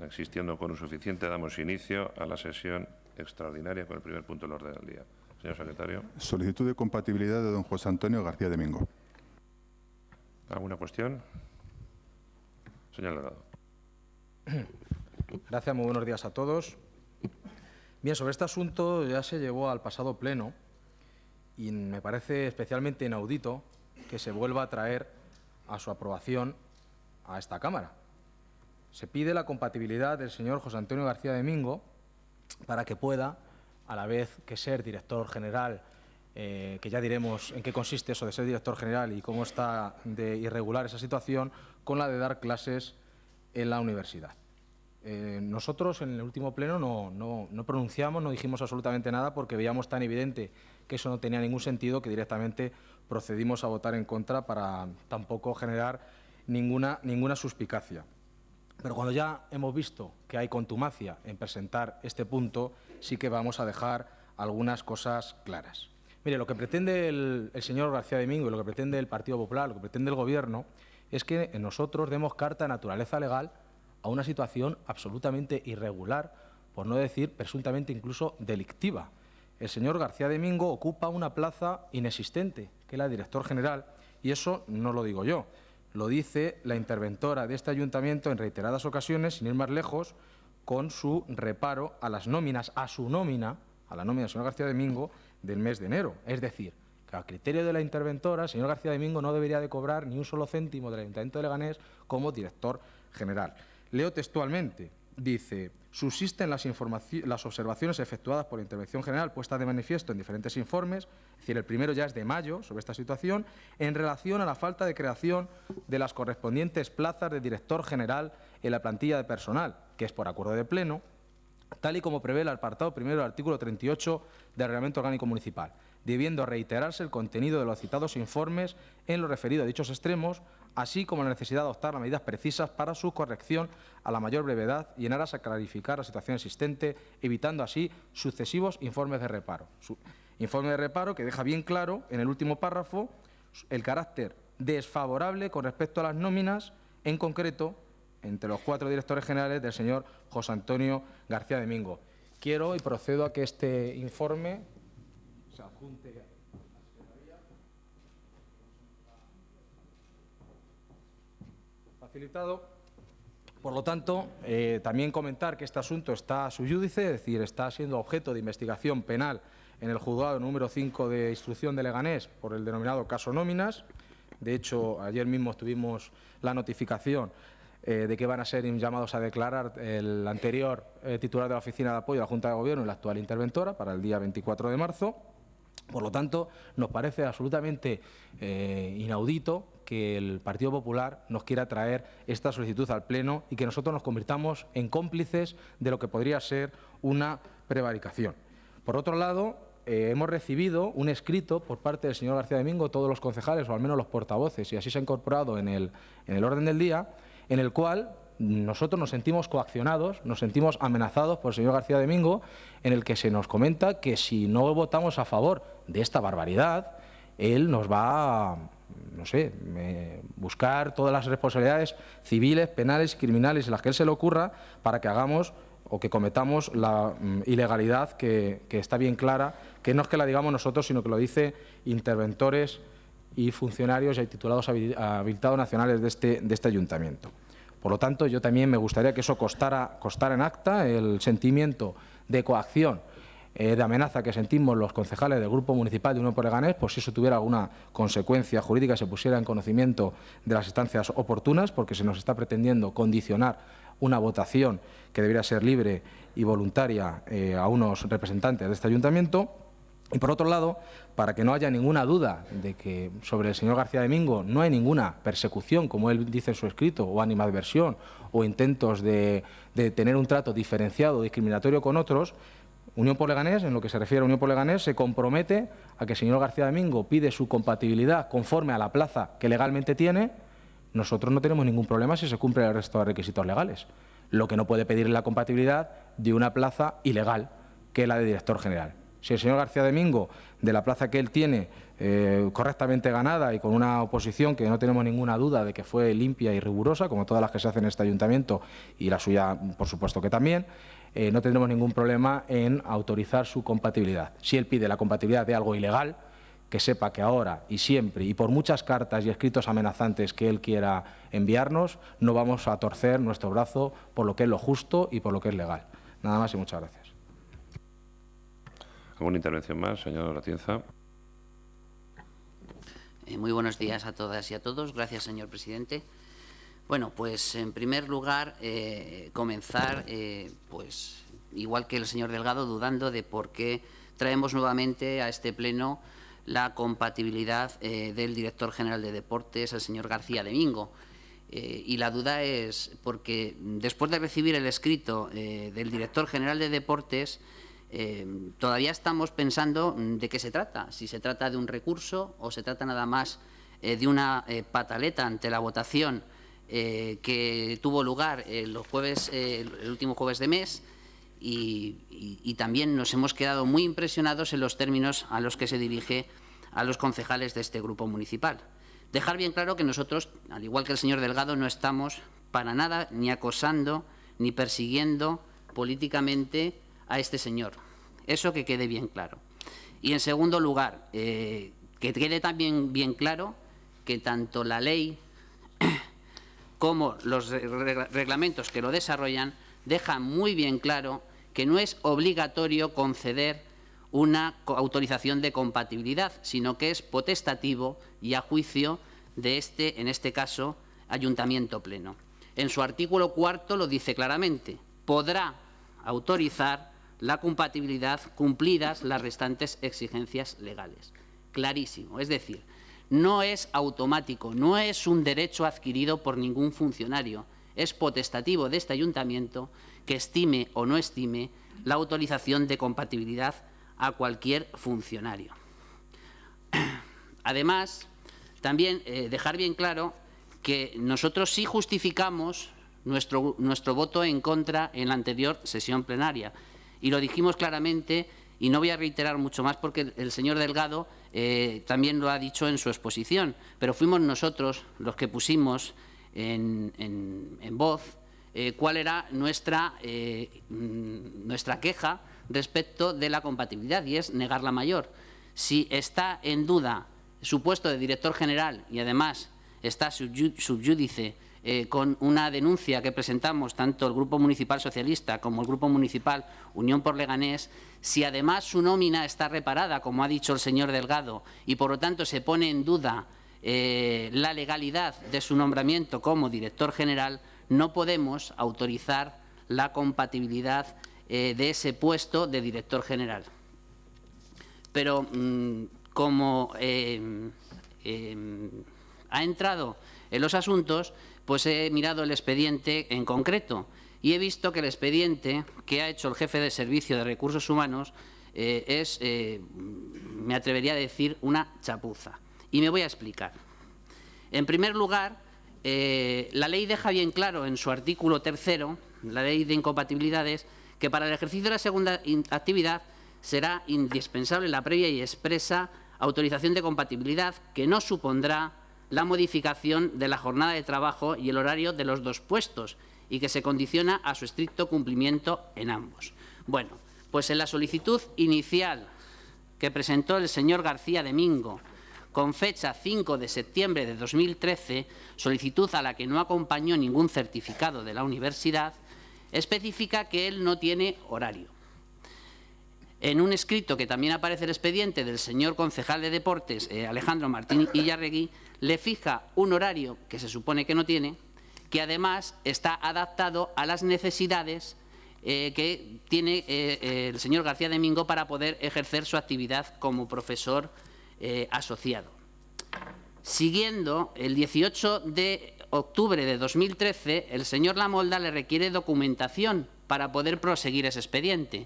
existiendo quórum suficiente, damos inicio a la sesión extraordinaria con el primer punto del orden del día. Señor secretario. Solicitud de compatibilidad de don José Antonio García de Mingo. ¿Alguna cuestión? Señor Delgado. Gracias, muy buenos días a todos. Bien, sobre este asunto ya se llevó al pasado pleno y me parece especialmente inaudito que se vuelva a traer a su aprobación a esta Cámara. Se pide la compatibilidad del señor José Antonio García de Mingo para que pueda, a la vez que ser director general, que ya diremos en qué consiste eso de ser director general y cómo está de irregular esa situación, con la de dar clases en la universidad. Nosotros en el último pleno no pronunciamos, no dijimos absolutamente nada porque veíamos tan evidente que eso no tenía ningún sentido que directamente procedimos a votar en contra para tampoco generar ninguna suspicacia. Pero cuando ya hemos visto que hay contumacia en presentar este punto, sí que vamos a dejar algunas cosas claras. Mire, lo que pretende el señor García de Mingo y lo que pretende el Partido Popular, lo que pretende el Gobierno, es que nosotros demos carta de naturaleza legal a una situación absolutamente irregular, por no decir presuntamente incluso delictiva. El señor García de Mingo ocupa una plaza inexistente, que es la de director general, y eso no lo digo yo. Lo dice la interventora de este ayuntamiento en reiteradas ocasiones, sin ir más lejos, con su reparo a las nóminas, a su nómina, a la nómina del señor García de Mingo del mes de enero. Es decir, que a criterio de la interventora, el señor García de Mingo no debería de cobrar ni un solo céntimo del Ayuntamiento de Leganés como director general. Leo textualmente, dice: subsisten las observaciones efectuadas por la Intervención General puestas de manifiesto en diferentes informes, es decir, el primero ya es de mayo sobre esta situación, en relación a la falta de creación de las correspondientes plazas de director general en la plantilla de personal, que es por acuerdo de pleno, tal y como prevé el apartado primero del artículo 38 del Reglamento Orgánico Municipal, debiendo reiterarse el contenido de los citados informes en lo referido a dichos extremos, así como la necesidad de adoptar las medidas precisas para su corrección a la mayor brevedad y en aras a clarificar la situación existente, evitando así sucesivos informes de reparo. Informe de reparo que deja bien claro, en el último párrafo, el carácter desfavorable con respecto a las nóminas, en concreto, entre los 4 directores generales del señor José Antonio García de Mingo. Quiero y procedo a que este informe se adjunte a la Secretaría. Facilitado. Por lo tanto, también comentar que este asunto está sub iudice, es decir, está siendo objeto de investigación penal en el juzgado número 5 de instrucción de Leganés por el denominado caso nóminas. De hecho, ayer mismo tuvimos la notificación de que van a ser llamados a declarar el anterior titular de la Oficina de Apoyo a la Junta de Gobierno y la actual interventora para el día 24 de marzo. Por lo tanto, nos parece absolutamente inaudito que el Partido Popular nos quiera traer esta solicitud al Pleno y que nosotros nos convirtamos en cómplices de lo que podría ser una prevaricación. Por otro lado, hemos recibido un escrito por parte del señor García de Mingo, todos los concejales o al menos los portavoces, y así se ha incorporado en el orden del día, en el cual nosotros nos sentimos coaccionados, nos sentimos amenazados por el señor García de Mingo, en el que se nos comenta que si no votamos a favor de esta barbaridad, él nos va a, no sé, buscar todas las responsabilidades civiles, penales y criminales en las que él se le ocurra para que hagamos o que cometamos la ilegalidad que está bien clara, que no es que la digamos nosotros, sino que lo dice interventores y funcionarios y titulados habilitados nacionales de este ayuntamiento. Por lo tanto, yo también me gustaría que eso constara en acta el sentimiento de coacción, de amenaza que sentimos los concejales del Grupo Municipal de Unión por Leganés, por si eso tuviera alguna consecuencia jurídica, se pusiera en conocimiento de las instancias oportunas, porque se nos está pretendiendo condicionar una votación que debería ser libre y voluntaria a unos representantes de este ayuntamiento. Y, por otro lado, para que no haya ninguna duda de que sobre el señor García de Mingo no hay ninguna persecución, como él dice en su escrito, o animadversión, o intentos de tener un trato diferenciado o discriminatorio con otros, Unión por Leganés, en lo que se refiere a Unión por Leganés, se compromete a que el señor García de Mingo pide su compatibilidad conforme a la plaza que legalmente tiene. Nosotros no tenemos ningún problema si se cumplen el resto de requisitos legales. Lo que no puede pedir es la compatibilidad de una plaza ilegal, que es la de director general. Si el señor García Domingo, de la plaza que él tiene correctamente ganada y con una oposición que no tenemos ninguna duda de que fue limpia y rigurosa, como todas las que se hacen en este ayuntamiento, y la suya, por supuesto que también, no tendremos ningún problema en autorizar su compatibilidad. Si él pide la compatibilidad de algo ilegal, que sepa que ahora y siempre, y por muchas cartas y escritos amenazantes que él quiera enviarnos, no vamos a torcer nuestro brazo por lo que es lo justo y por lo que es legal. Nada más y muchas gracias. ¿Alguna intervención más, señor Atienza? Muy buenos días a todas y a todos. Gracias, señor presidente. Bueno, pues en primer lugar, comenzar, pues igual que el señor Delgado, dudando de por qué traemos nuevamente a este pleno la compatibilidad del director general de Deportes, el señor García Domingo. Y la duda es porque después de recibir el escrito del director general de Deportes, todavía estamos pensando de qué se trata, si se trata de un recurso o se trata nada más de una pataleta ante la votación que tuvo lugar el último jueves de mes, y también nos hemos quedado muy impresionados en los términos a los que se dirige a los concejales de este grupo municipal. Dejar bien claro que nosotros, al igual que el señor Delgado, no estamos para nada ni acosando ni persiguiendo políticamente a este señor. Eso que quede bien claro. Y en segundo lugar, que quede también bien claro que tanto la ley como los reglamentos que lo desarrollan dejan muy bien claro que no es obligatorio conceder una autorización de compatibilidad, sino que es potestativo y a juicio de en este caso, Ayuntamiento Pleno. En su artículo 4 lo dice claramente: podrá autorizar la compatibilidad cumplidas las restantes exigencias legales. Clarísimo. Es decir, no es automático, no es un derecho adquirido por ningún funcionario, es potestativo de este ayuntamiento que estime o no estime la autorización de compatibilidad a cualquier funcionario. Además, también dejar bien claro que nosotros sí justificamos nuestro voto en contra en la anterior sesión plenaria. Y lo dijimos claramente, y no voy a reiterar mucho más porque el señor Delgado también lo ha dicho en su exposición, pero fuimos nosotros los que pusimos en voz cuál era nuestra queja respecto de la compatibilidad, y es negar la mayor. Si está en duda su puesto de director general y además está subyúdice con una denuncia que presentamos tanto el Grupo Municipal Socialista como el Grupo Municipal Unión por Leganés, si además su nómina está reparada, como ha dicho el señor Delgado, y por lo tanto se pone en duda la legalidad de su nombramiento como director general, no podemos autorizar la compatibilidad de ese puesto de director general. Pero como ha entrado en los asuntos, pues he mirado el expediente en concreto y he visto que el expediente que ha hecho el jefe de Servicio de Recursos Humanos es, me atrevería a decir, una chapuza. Y me voy a explicar. En primer lugar, la ley deja bien claro en su artículo 3º, la ley de incompatibilidades, que para el ejercicio de la segunda actividad será indispensable la previa y expresa autorización de compatibilidad que no supondrá la modificación de la jornada de trabajo y el horario de los dos puestos y que se condiciona a su estricto cumplimiento en ambos. Bueno, pues en la solicitud inicial que presentó el señor García Domingo con fecha 5 de septiembre de 2013, solicitud a la que no acompañó ningún certificado de la universidad, especifica que él no tiene horario. En un escrito que también aparece en el expediente del señor concejal de Deportes, Alejandro Martín Illarregui, le fija un horario que se supone que no tiene, que además está adaptado a las necesidades que tiene el señor García Domingo para poder ejercer su actividad como profesor asociado. Siguiendo, el 18 de octubre de 2013, el señor Lamolda le requiere documentación para poder proseguir ese expediente.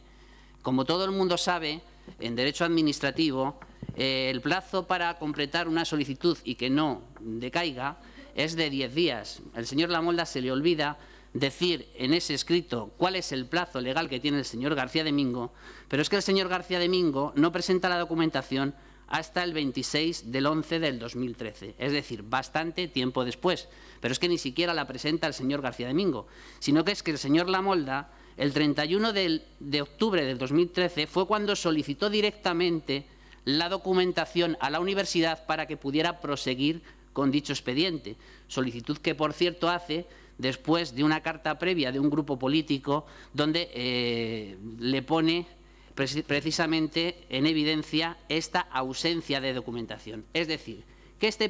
Como todo el mundo sabe, en derecho administrativo, el plazo para completar una solicitud y que no decaiga es de 10 días. El señor Lamolda se le olvida decir en ese escrito cuál es el plazo legal que tiene el señor García de Mingo, pero es que el señor García de Mingo no presenta la documentación hasta el 26 del 11 del 2013, es decir, bastante tiempo después. Pero es que ni siquiera la presenta el señor García de Mingo, sino que es que el señor Lamolda, el 31 de octubre del 2013, fue cuando solicitó directamente la documentación a la universidad para que pudiera proseguir con dicho expediente. Solicitud que, por cierto, hace después de una carta previa de un grupo político donde le pone precisamente en evidencia esta ausencia de documentación. Es decir, que este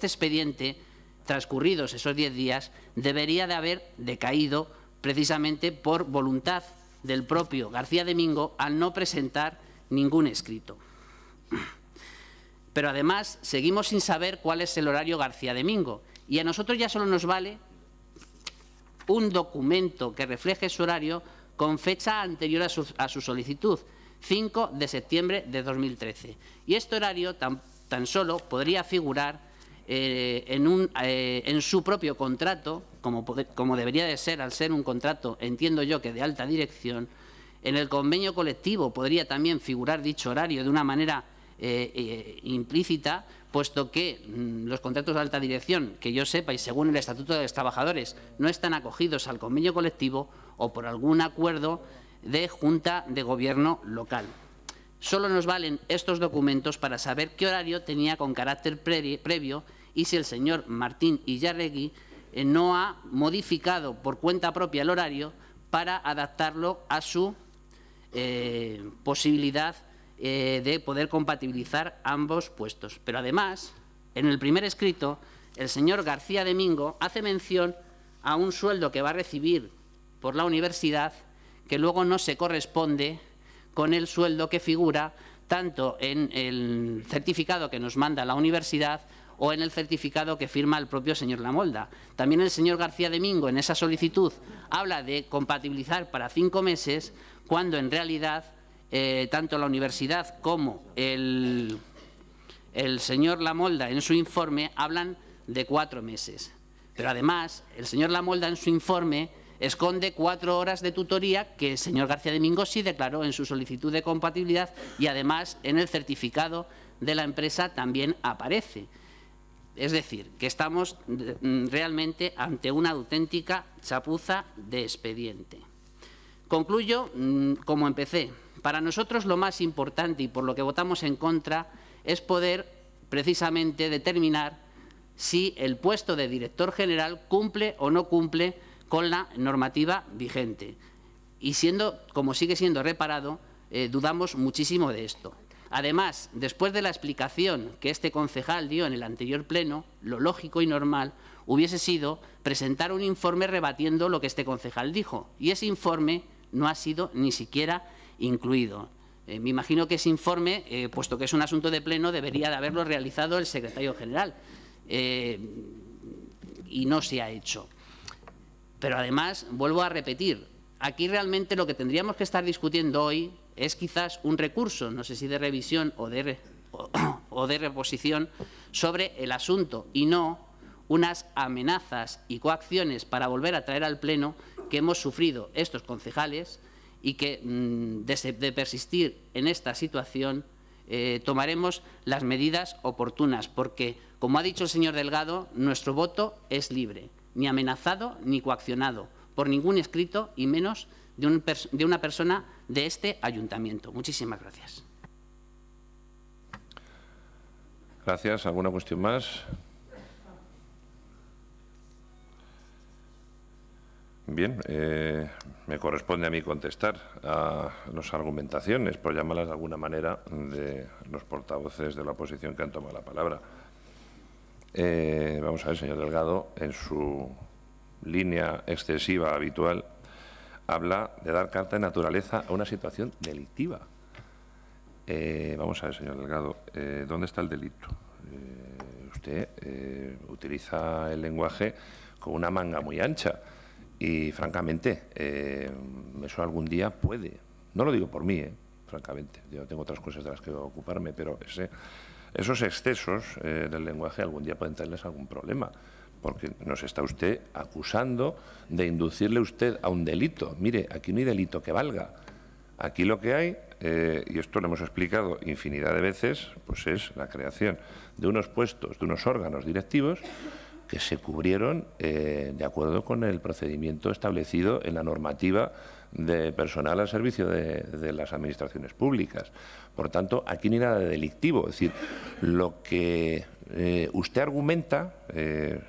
expediente, transcurridos esos 10 días, debería de haber decaído precisamente por voluntad del propio García de Mingo al no presentar ningún escrito. Pero además seguimos sin saber cuál es el horario García de Mingo y a nosotros ya solo nos vale un documento que refleje su horario con fecha anterior a su solicitud, 5 de septiembre de 2013. Y este horario tan solo podría figurar en su propio contrato, como debería de ser, al ser un contrato, entiendo yo, que de alta dirección. En el convenio colectivo podría también figurar dicho horario de una manera implícita, puesto que los contratos de alta dirección, que yo sepa y según el Estatuto de los Trabajadores, no están acogidos al convenio colectivo o por algún acuerdo de Junta de Gobierno local. Solo nos valen estos documentos para saber qué horario tenía con carácter previo y si el señor Martín Illarregui no ha modificado por cuenta propia el horario para adaptarlo a su posibilidad de poder compatibilizar ambos puestos. Pero además, en el primer escrito, el señor García de Mingo hace mención a un sueldo que va a recibir por la universidad que luego no se corresponde con el sueldo que figura tanto en el certificado que nos manda la universidad o en el certificado que firma el propio señor Lamolda. También el señor García de Mingo en esa solicitud habla de compatibilizar para 5 meses, cuando en realidad tanto la universidad como el señor Lamolda en su informe hablan de 4 meses. Pero además el señor Lamolda en su informe esconde 4 horas de tutoría que el señor García de Mingo sí declaró en su solicitud de compatibilidad y además en el certificado de la empresa también aparece. Es decir, que estamos realmente ante una auténtica chapuza de expediente. Concluyo como empecé. Para nosotros lo más importante y por lo que votamos en contra es poder precisamente determinar si el puesto de director general cumple o no cumple con la normativa vigente. Y como sigue siendo reparado, dudamos muchísimo de esto. Además, después de la explicación que este concejal dio en el anterior pleno, lo lógico y normal hubiese sido presentar un informe rebatiendo lo que este concejal dijo. Y ese informe no ha sido ni siquiera incluido. Me imagino que ese informe, puesto que es un asunto de pleno, debería de haberlo realizado el secretario general. Y no se ha hecho. Pero además, vuelvo a repetir, aquí realmente lo que tendríamos que estar discutiendo hoy es quizás un recurso, no sé si de revisión o de reposición, sobre el asunto y no unas amenazas y coacciones para volver a traer al Pleno que hemos sufrido estos concejales y que, de persistir en esta situación, tomaremos las medidas oportunas, porque, como ha dicho el señor Delgado, nuestro voto es libre, ni amenazado ni coaccionado por ningún escrito y menos de una persona de este ayuntamiento. Muchísimas gracias. Gracias. ¿Alguna cuestión más? Bien, me corresponde a mí contestar a las argumentaciones, por llamarlas de alguna manera, de los portavoces de la oposición que han tomado la palabra. Vamos a ver, señor Delgado, en su línea excesiva habitual, habla de dar carta de naturaleza a una situación delictiva. Vamos a ver, señor Delgado, ¿dónde está el delito? Usted utiliza el lenguaje con una manga muy ancha y, francamente, eso algún día puede. No lo digo por mí, francamente. Yo tengo otras cosas de las que ocuparme, pero esos excesos del lenguaje algún día pueden tenerles algún problema. porque nos está usted acusando de inducirle usted a un delito. Mire, aquí no hay delito que valga. Aquí lo que hay, y esto lo hemos explicado infinidad de veces, pues es la creación de unos puestos, de unos órganos directivos que se cubrieron de acuerdo con el procedimiento establecido en la normativa de personal al servicio de las administraciones públicas. Por tanto, aquí no hay nada de delictivo. Es decir, lo que usted argumenta,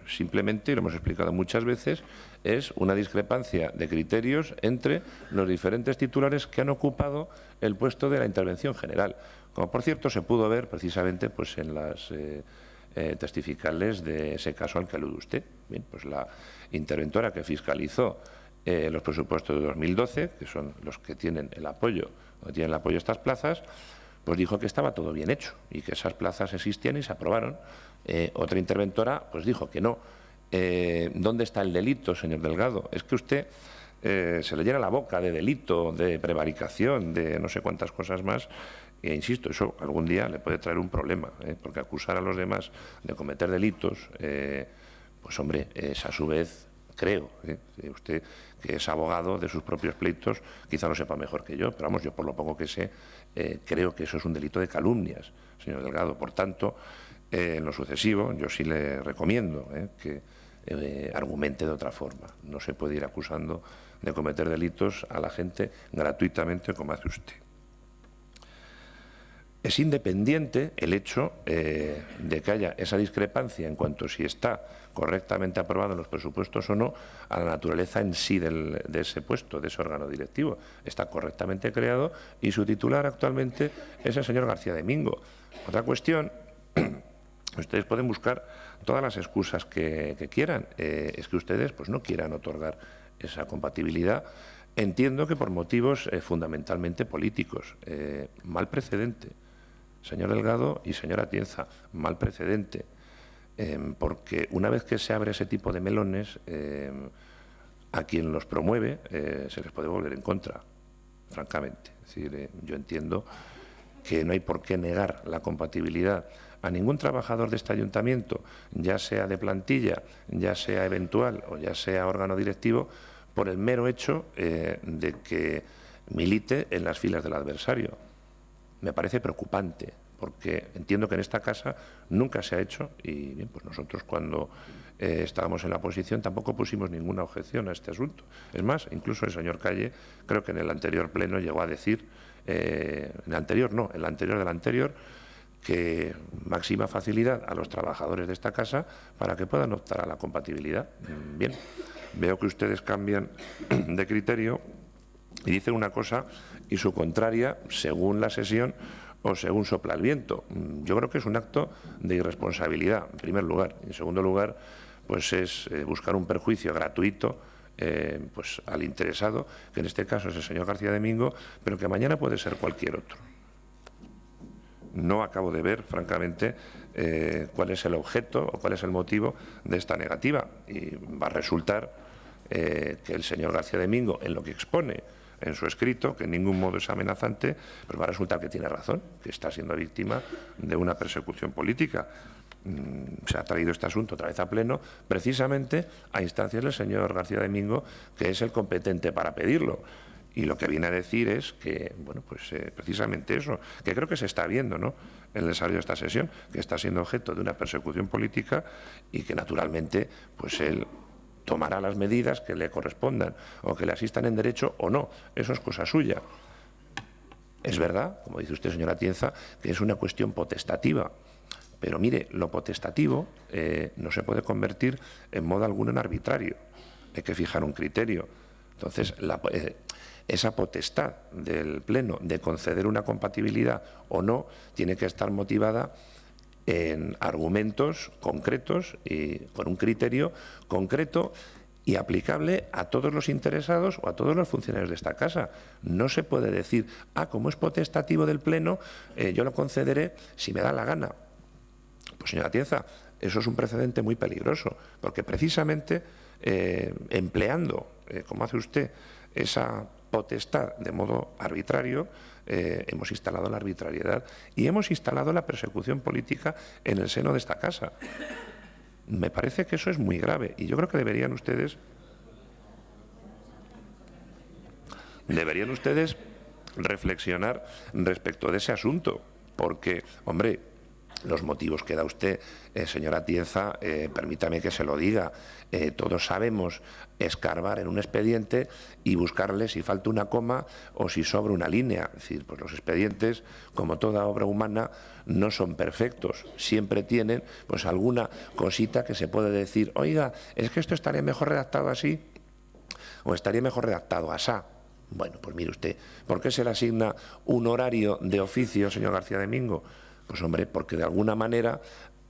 simplemente, y lo hemos explicado muchas veces, es una discrepancia de criterios entre los diferentes titulares que han ocupado el puesto de la intervención general. Como, por cierto, se pudo ver precisamente pues, en las testificales de ese caso al que alude usted. Bien, pues la interventora que fiscalizó los presupuestos de 2012, que son los que tienen el apoyo, de estas plazas, pues dijo que estaba todo bien hecho y que esas plazas existían y se aprobaron. Otra interventora pues dijo que no. ¿Dónde está el delito, señor Delgado? Es que usted se le llena la boca de delito, de prevaricación, de no sé cuántas cosas más. E insisto, eso algún día le puede traer un problema, porque acusar a los demás de cometer delitos, pues hombre, es a su vez, creo, usted que es abogado de sus propios pleitos, quizá lo sepa mejor que yo, pero vamos, yo por lo poco que sé, creo que eso es un delito de calumnias, señor Delgado. Por tanto, en lo sucesivo, yo sí le recomiendo que argumente de otra forma. No se puede ir acusando de cometer delitos a la gente gratuitamente como hace usted. Es independiente el hecho de que haya esa discrepancia en cuanto a si está correctamente aprobado en los presupuestos o no, a la naturaleza en sí de ese puesto, de ese órgano directivo. Está correctamente creado y su titular actualmente es el señor García de Mingo. Otra cuestión, ustedes pueden buscar todas las excusas que quieran, es que ustedes pues, no quieran otorgar esa compatibilidad. Entiendo que por motivos fundamentalmente políticos. Mal precedente. Señor Delgado y señora Atienza, mal precedente, porque una vez que se abre ese tipo de melones, a quien los promueve se les puede volver en contra, francamente. Es decir, yo entiendo que no hay por qué negar la compatibilidad a ningún trabajador de este ayuntamiento, ya sea de plantilla, ya sea eventual o ya sea órgano directivo, por el mero hecho de que milite en las filas del adversario. Me parece preocupante, porque entiendo que en esta casa nunca se ha hecho y bien, pues nosotros cuando estábamos en la oposición tampoco pusimos ninguna objeción a este asunto. Es más, incluso el señor Calle, creo que en el anterior pleno llegó a decir, en el anterior no, en el anterior del anterior, que máxima facilidad a los trabajadores de esta casa para que puedan optar a la compatibilidad. Bien, veo que ustedes cambian de criterio y dicen una cosa y su contraria según la sesión o según sopla el viento. Yo creo que es un acto de irresponsabilidad, en primer lugar. En segundo lugar, pues es buscar un perjuicio gratuito pues al interesado, que en este caso es el señor García de Mingo, pero que mañana puede ser cualquier otro. No acabo de ver, francamente, cuál es el objeto o cuál es el motivo de esta negativa. Y va a resultar que el señor García de Mingo, en lo que expone en su escrito, que en ningún modo es amenazante, pues va a resultar que tiene razón, que está siendo víctima de una persecución política. Se ha traído este asunto otra vez a pleno, precisamente a instancias del señor García de Mingo, que es el competente para pedirlo. Y lo que viene a decir es que, bueno, pues precisamente eso, que creo que se está viendo, ¿no?, en el desarrollo de esta sesión, que está siendo objeto de una persecución política y que naturalmente, pues él tomará las medidas que le correspondan o que le asistan en derecho o no. Eso es cosa suya. Es verdad, como dice usted, señora Atienza, que es una cuestión potestativa. Pero mire, lo potestativo no se puede convertir en modo alguno en arbitrario. Hay que fijar un criterio. Entonces, esa potestad del Pleno de conceder una compatibilidad o no tiene que estar motivada en argumentos concretos y con un criterio concreto y aplicable a todos los interesados o a todos los funcionarios de esta casa. No se puede decir, como es potestativo del Pleno, yo lo concederé si me da la gana. Pues, señora Atienza, eso es un precedente muy peligroso, porque precisamente empleando, como hace usted, esa potestad de modo arbitrario, hemos instalado la arbitrariedad y hemos instalado la persecución política en el seno de esta casa. Me parece que eso es muy grave y yo creo que deberían ustedes reflexionar respecto de ese asunto, porque, hombre, los motivos que da usted, señora Atienza, permítame que se lo diga, todos sabemos escarbar en un expediente y buscarle si falta una coma o si sobra una línea. Es decir, pues los expedientes, como toda obra humana, no son perfectos. Siempre tienen pues alguna cosita que se puede decir, oiga, es que esto estaría mejor redactado así o estaría mejor redactado asá. Bueno, pues mire usted, ¿por qué se le asigna un horario de oficio, señor García de Mingo? Pues hombre, porque de alguna manera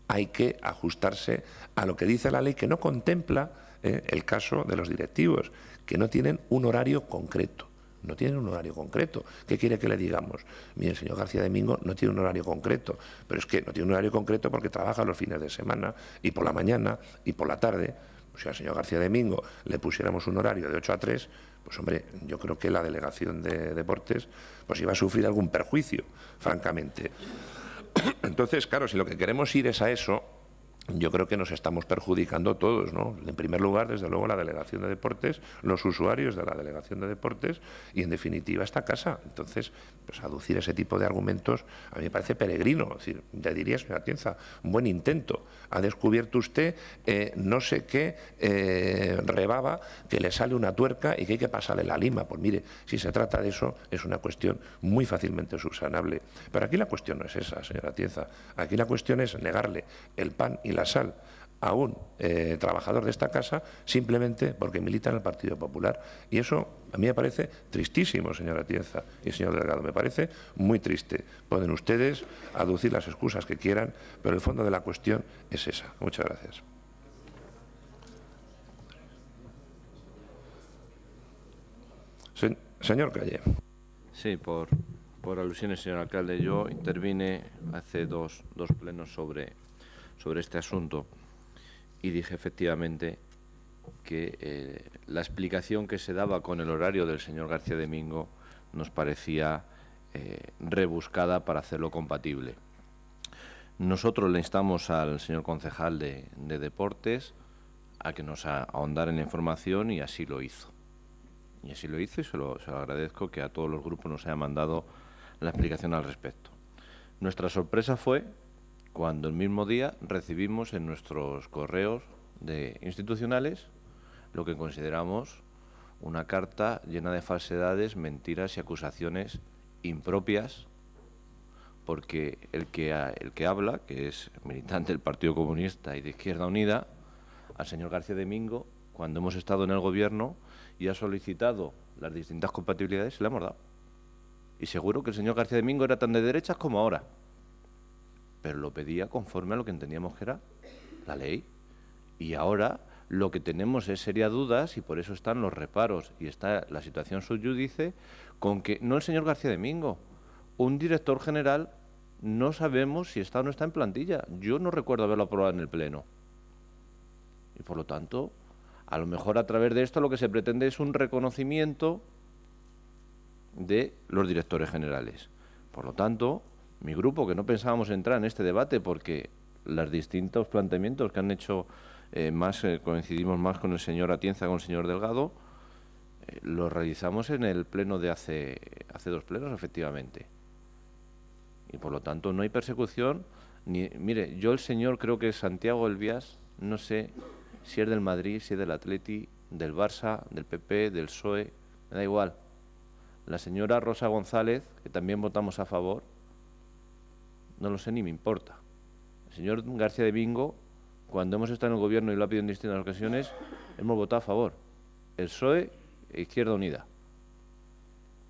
hay que ajustarse a lo que dice la ley, que no contempla el caso de los directivos, que no tienen un horario concreto. No tienen un horario concreto. ¿Qué quiere que le digamos? Mire, el señor García de Mingo no tiene un horario concreto, pero es que no tiene un horario concreto porque trabaja los fines de semana y por la mañana y por la tarde. O sea, al señor García de Mingo le pusiéramos un horario de 8 a 3, pues hombre, yo creo que la Delegación de Deportes pues iba a sufrir algún perjuicio, francamente. Entonces, claro, si lo que queremos ir es a eso, yo creo que nos estamos perjudicando todos, ¿no? En primer lugar, desde luego, la Delegación de Deportes, los usuarios de la Delegación de Deportes y, en definitiva, esta casa. Entonces, pues aducir ese tipo de argumentos a mí me parece peregrino. Es decir, ya diría, señora Atienza, un buen intento. Ha descubierto usted no sé qué rebaba que le sale una tuerca y que hay que pasarle la lima. Pues mire, si se trata de eso, es una cuestión muy fácilmente subsanable. Pero aquí la cuestión no es esa, señora Atienza. Aquí la cuestión es negarle el pan y la sal a un trabajador de esta casa simplemente porque milita en el Partido Popular. Y eso a mí me parece tristísimo, señora Atienza y señor Delgado. Me parece muy triste. Pueden ustedes aducir las excusas que quieran, pero el fondo de la cuestión es esa. Muchas gracias. Señor Calle. Sí, por alusiones, señor alcalde. Yo intervine hace dos plenos sobre este asunto y dije efectivamente que la explicación que se daba con el horario del señor García de Mingo nos parecía rebuscada para hacerlo compatible. Nosotros le instamos al señor concejal de Deportes a que nos ahondara en la información y así lo hizo. Y así lo hizo y se lo agradezco que a todos los grupos nos haya mandado la explicación al respecto. Nuestra sorpresa fue cuando el mismo día recibimos en nuestros correos institucionales lo que consideramos una carta llena de falsedades, mentiras y acusaciones impropias, porque el que habla, que es militante del Partido Comunista y de Izquierda Unida, al señor García de Mingo, cuando hemos estado en el Gobierno y ha solicitado las distintas compatibilidades, se le hemos dado. Y seguro que el señor García de Mingo era tan de derechas como ahora, pero lo pedía conforme a lo que entendíamos que era la ley. Y ahora lo que tenemos es serias dudas y por eso están los reparos y está la situación subyúdice con que no el señor García de Mingo, un director general, no sabemos si está o no está en plantilla. Yo no recuerdo haberlo aprobado en el Pleno. Y por lo tanto, a lo mejor a través de esto lo que se pretende es un reconocimiento de los directores generales. Por lo tanto, mi grupo, que no pensábamos entrar en este debate porque los distintos planteamientos que han hecho coincidimos más con el señor Atienza, con el señor Delgado, los realizamos en el pleno de hace 2 plenos, efectivamente. Y por lo tanto no hay persecución. Mire, yo el señor creo que es Santiago Elvías, no sé si es del Madrid, si es del Atleti, del Barça, del PP, del PSOE, me da igual. La señora Rosa González, que también votamos a favor, no lo sé ni me importa. El señor García de Mingo, cuando hemos estado en el Gobierno y lo ha pedido en distintas ocasiones, hemos votado a favor. El PSOE e Izquierda Unida.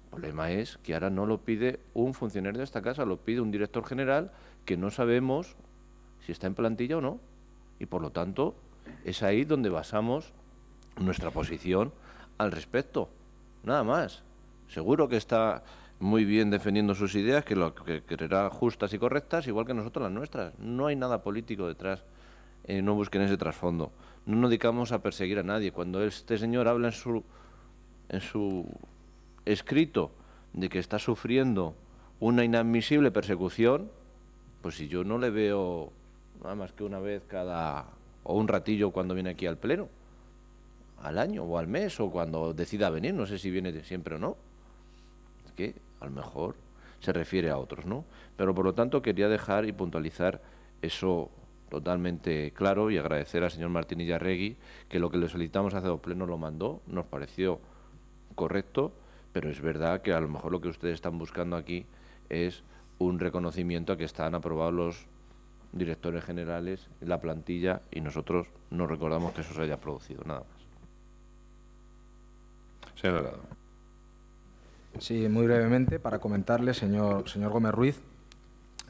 El problema es que ahora no lo pide un funcionario de esta casa, lo pide un director general que no sabemos si está en plantilla o no. Y por lo tanto, es ahí donde basamos nuestra posición al respecto. Nada más. Seguro que está muy bien defendiendo sus ideas, que lo que creerá justas y correctas, igual que nosotros las nuestras. No hay nada político detrás. No busquen ese trasfondo. No nos dedicamos a perseguir a nadie. Cuando este señor habla en su escrito de que está sufriendo una inadmisible persecución, pues si yo no le veo nada más que una vez cada o un ratillo cuando viene aquí al Pleno, al año o al mes, o cuando decida venir, no sé si viene siempre o no. Es que a lo mejor se refiere a otros, ¿no? Pero por lo tanto quería dejar y puntualizar eso totalmente claro y agradecer al señor Martínez Arregui que lo que le solicitamos hace 2 plenos lo mandó, nos pareció correcto, pero es verdad que a lo mejor lo que ustedes están buscando aquí es un reconocimiento a que están aprobados los directores generales, la plantilla, y nosotros no recordamos que eso se haya producido, nada más. Señor Delgado. Sí, muy brevemente, para comentarle, señor Gómez Ruiz,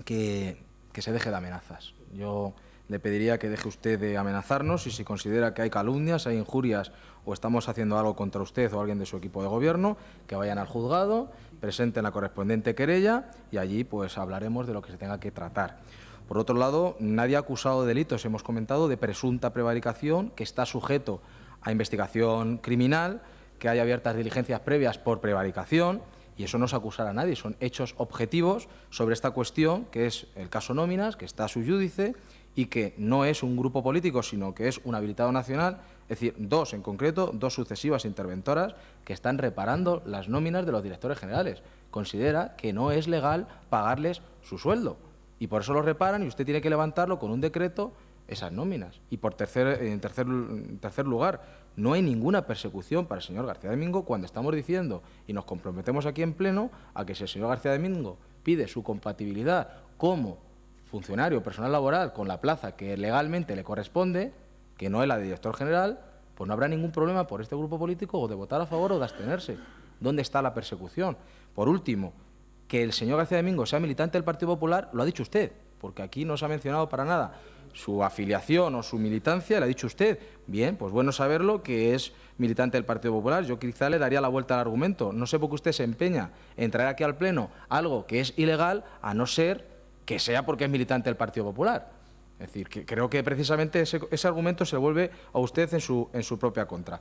que se deje de amenazas. Yo le pediría que deje usted de amenazarnos y si considera que hay calumnias, hay injurias o estamos haciendo algo contra usted o alguien de su equipo de gobierno, que vayan al juzgado, presenten la correspondiente querella y allí pues hablaremos de lo que se tenga que tratar. Por otro lado, nadie ha acusado de delitos, hemos comentado, de presunta prevaricación, que está sujeto a investigación criminal, que hay abiertas diligencias previas por prevaricación, y eso no es acusar a nadie, son hechos objetivos sobre esta cuestión, que es el caso Nóminas, que está a su júdice, y que no es un grupo político, sino que es un habilitado nacional, es decir, 2 en concreto, 2 sucesivas interventoras, que están reparando las nóminas de los directores generales. Considera que no es legal pagarles su sueldo, y por eso lo reparan, y usted tiene que levantarlo con un decreto esas nóminas. Y en tercer lugar, no hay ninguna persecución para el señor García Domingo cuando estamos diciendo y nos comprometemos aquí en pleno a que si el señor García Domingo pide su compatibilidad como funcionario personal laboral con la plaza que legalmente le corresponde, que no es la de director general, pues no habrá ningún problema por este grupo político o de votar a favor o de abstenerse. ¿Dónde está la persecución? Por último, que el señor García Domingo sea militante del Partido Popular, lo ha dicho usted, porque aquí no se ha mencionado para nada su afiliación o su militancia, le ha dicho usted. Bien, pues bueno saberlo, que es militante del Partido Popular. Yo quizá le daría la vuelta al argumento. No sé por qué usted se empeña en traer aquí al Pleno algo que es ilegal, a no ser que sea porque es militante del Partido Popular. Es decir, que creo que precisamente ese argumento se vuelve a usted en su propia contra.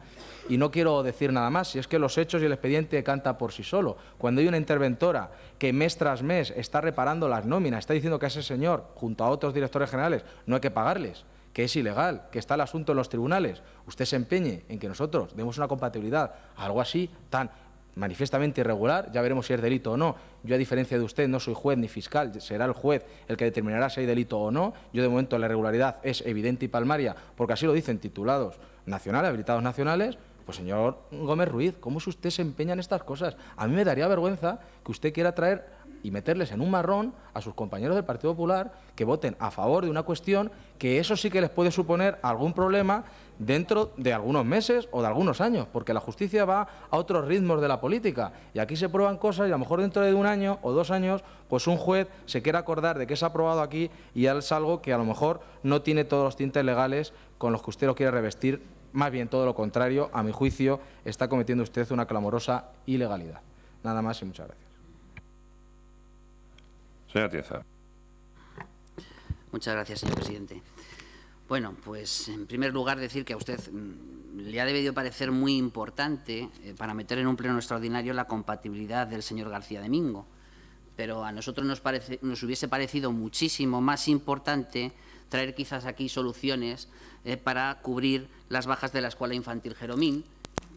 Y no quiero decir nada más, si es que los hechos y el expediente canta por sí solo. Cuando hay una interventora que mes tras mes está reparando las nóminas, está diciendo que a ese señor, junto a otros directores generales, no hay que pagarles, que es ilegal, que está el asunto en los tribunales, usted se empeñe en que nosotros demos una compatibilidad a algo así tan manifiestamente irregular, ya veremos si es delito o no. Yo, a diferencia de usted, no soy juez ni fiscal, será el juez el que determinará si hay delito o no. Yo, de momento, la irregularidad es evidente y palmaria, porque así lo dicen titulados nacionales, habilitados nacionales. Pues, señor Gómez Ruiz, ¿cómo es usted se empeña en estas cosas? A mí me daría vergüenza que usted quiera traer y meterles en un marrón a sus compañeros del Partido Popular que voten a favor de una cuestión que eso sí que les puede suponer algún problema dentro de algunos meses o de algunos años, porque la justicia va a otros ritmos de la política y aquí se prueban cosas y a lo mejor dentro de 1 año o 2 años pues un juez se quiere acordar de que se ha aprobado aquí y es algo que a lo mejor no tiene todos los tintes legales con los que usted lo quiere revestir. Más bien todo lo contrario, a mi juicio está cometiendo usted una clamorosa ilegalidad. Nada más y muchas gracias. Señora Tieza. Muchas gracias, señor presidente. Bueno, pues en primer lugar decir que a usted le ha debido parecer muy importante para meter en un pleno extraordinario la compatibilidad del señor García Domingo, pero a nosotros nos hubiese parecido muchísimo más importante traer quizás aquí soluciones para cubrir las bajas de la Escuela Infantil Jeromín,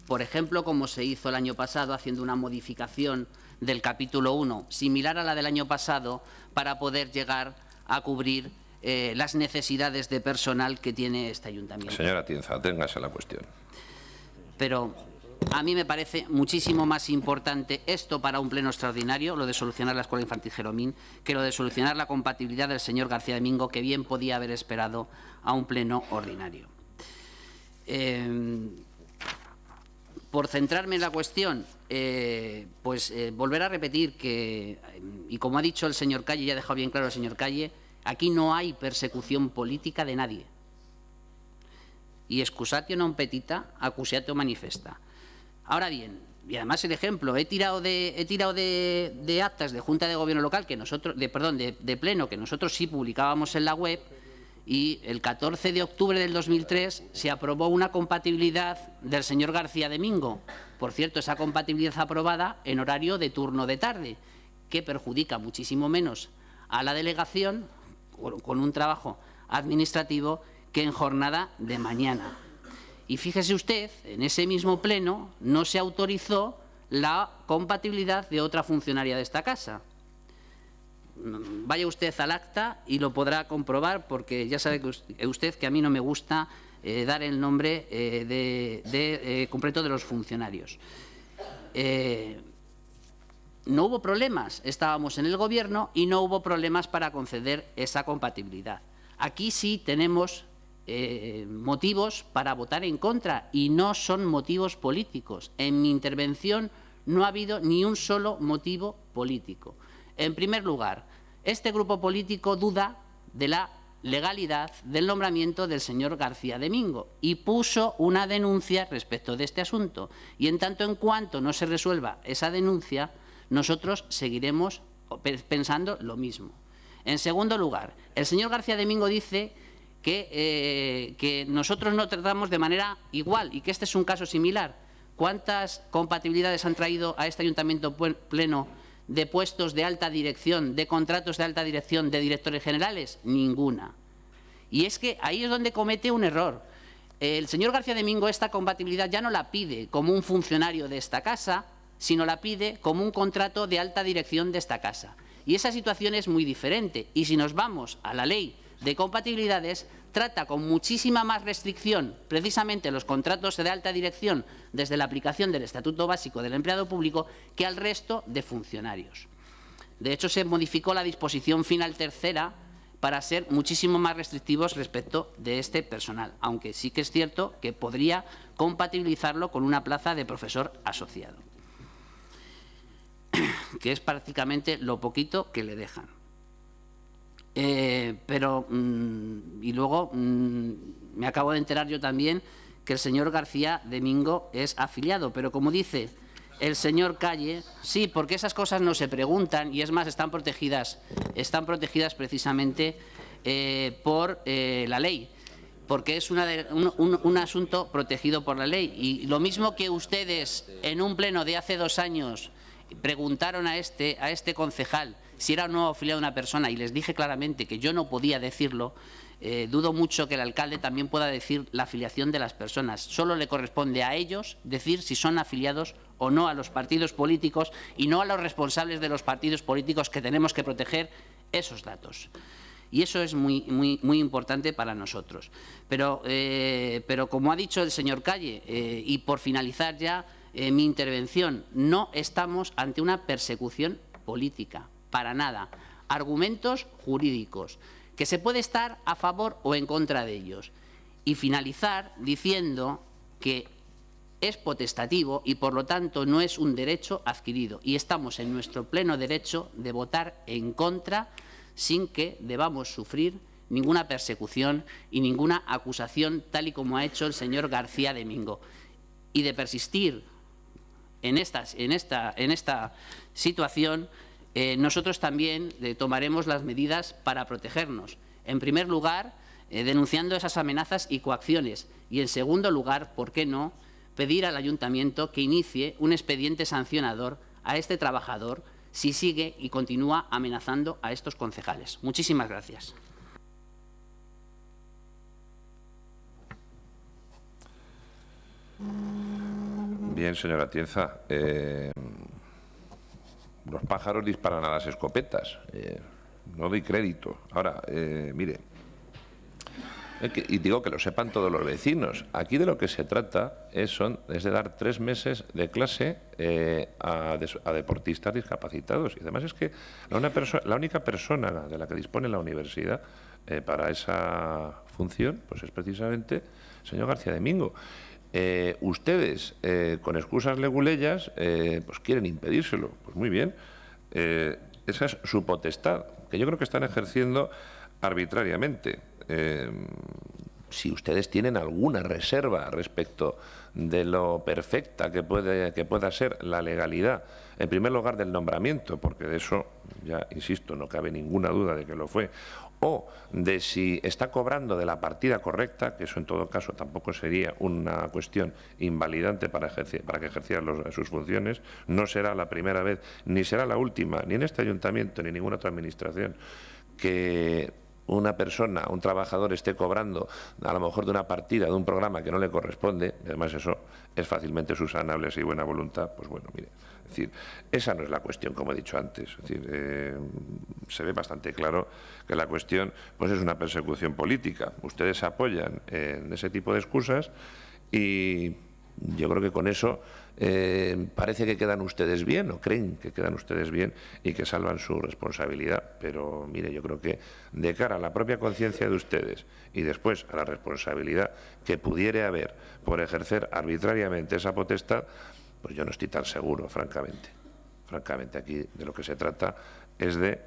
por ejemplo, como se hizo el año pasado, haciendo una modificación del capítulo 1, similar a la del año pasado, para poder llegar a cubrir las necesidades de personal que tiene este ayuntamiento. Señora Tienza, aténgase a la cuestión. Pero a mí me parece muchísimo más importante esto para un pleno extraordinario, lo de solucionar la Escuela Infantil Jeromín, que lo de solucionar la compatibilidad del señor García Domingo, que bien podía haber esperado a un pleno ordinario. Por centrarme en la cuestión, volver a repetir que, y como ha dicho el señor Calle, y ha dejado bien claro el señor Calle, aquí no hay persecución política de nadie. Y excusatio non petita, accusatio manifesta. Ahora bien, y además el ejemplo, he tirado de actas de Junta de Gobierno Local, de Pleno, que nosotros sí publicábamos en la web, y el 14 de octubre del 2003 se aprobó una compatibilidad del señor García Domingo. Por cierto, esa compatibilidad aprobada en horario de turno de tarde, que perjudica muchísimo menos a la delegación, con un trabajo administrativo, que en jornada de mañana. Y fíjese usted, en ese mismo pleno no se autorizó la compatibilidad de otra funcionaria de esta casa. Vaya usted al acta y lo podrá comprobar, porque ya sabe que usted que a mí no me gusta dar el nombre completo de los funcionarios. No hubo problemas, estábamos en el Gobierno y no hubo problemas para conceder esa compatibilidad. Aquí sí tenemos motivos para votar en contra y no son motivos políticos. En mi intervención no ha habido ni un solo motivo político. En primer lugar, este grupo político duda de la legalidad del nombramiento del señor García de Mingo y puso una denuncia respecto de este asunto. Y en tanto en cuanto no se resuelva esa denuncia, nosotros seguiremos pensando lo mismo. En segundo lugar, el señor García de Mingo dice que nosotros no tratamos de manera igual y que este es un caso similar. ¿Cuántas compatibilidades han traído a este ayuntamiento pleno de puestos de alta dirección, de contratos de alta dirección, de directores generales? Ninguna. Y es que ahí es donde comete un error. El señor García de Mingo esta compatibilidad ya no la pide como un funcionario de esta casa, sino la pide como un contrato de alta dirección de esta casa. Y esa situación es muy diferente. Y si nos vamos a la ley de compatibilidades, trata con muchísima más restricción precisamente los contratos de alta dirección desde la aplicación del Estatuto Básico del Empleado Público que al resto de funcionarios. De hecho, se modificó la disposición final tercera para ser muchísimo más restrictivos respecto de este personal, aunque sí que es cierto que podría compatibilizarlo con una plaza de profesor asociado, que es prácticamente lo poquito que le dejan. Y luego me acabo de enterar yo también que el señor García de Mingo es afiliado, pero como dice el señor Calle, sí, porque esas cosas no se preguntan y es más, están protegidas precisamente por la ley, porque es un asunto protegido por la ley. Y lo mismo que ustedes en un pleno de hace 2 años preguntaron a este concejal si era o no afiliado a una persona y les dije claramente que yo no podía decirlo, dudo mucho que el alcalde también pueda decir la afiliación de las personas. Solo le corresponde a ellos decir si son afiliados o no a los partidos políticos y no a los responsables de los partidos políticos, que tenemos que proteger esos datos. Y eso es muy importante para nosotros. Pero como ha dicho el señor Calle, y por finalizar ya mi intervención, no estamos ante una persecución política, para nada. Argumentos jurídicos, que se puede estar a favor o en contra de ellos. Y finalizar diciendo que es potestativo y, por lo tanto, no es un derecho adquirido. Y estamos en nuestro pleno derecho de votar en contra sin que debamos sufrir ninguna persecución y ninguna acusación, tal y como ha hecho el señor García de Mingo. Y de persistir en esta situación, nosotros también tomaremos las medidas para protegernos. En primer lugar, denunciando esas amenazas y coacciones. Y en segundo lugar, ¿por qué no?, pedir al ayuntamiento que inicie un expediente sancionador a este trabajador si sigue y continúa amenazando a estos concejales. Muchísimas gracias. Bien, señora Atienza. Los pájaros disparan a las escopetas. No doy crédito. Ahora, mire, y digo que lo sepan todos los vecinos. Aquí de lo que se trata es de dar 3 meses de clase a deportistas discapacitados. Y además es que la única persona de la que dispone la universidad para esa función pues es precisamente el señor García de Mingo. Ustedes, con excusas leguleyas, pues quieren impedírselo. Pues muy bien, esa es su potestad, que yo creo que están ejerciendo arbitrariamente. Si ustedes tienen alguna reserva respecto de lo perfecta que pueda ser la legalidad, en primer lugar del nombramiento, porque de eso, ya insisto, no cabe ninguna duda de que lo fue, o de si está cobrando de la partida correcta, que eso en todo caso tampoco sería una cuestión invalidante para que ejerciera sus funciones, no será la primera vez, ni será la última, ni en este ayuntamiento, ni en ninguna otra administración, que una persona, un trabajador esté cobrando a lo mejor de una partida, de un programa que no le corresponde, además eso es fácilmente subsanable si hay buena voluntad, pues bueno, mire, es decir, esa no es la cuestión, como he dicho antes, es decir, se ve bastante claro que la cuestión pues es una persecución política. Ustedes se apoyan en ese tipo de excusas y yo creo que con eso parece que quedan ustedes bien, o creen que quedan ustedes bien y que salvan su responsabilidad. Pero, mire, yo creo que de cara a la propia conciencia de ustedes y después a la responsabilidad que pudiera haber por ejercer arbitrariamente esa potestad, pues yo no estoy tan seguro, francamente. Francamente, aquí de lo que se trata es de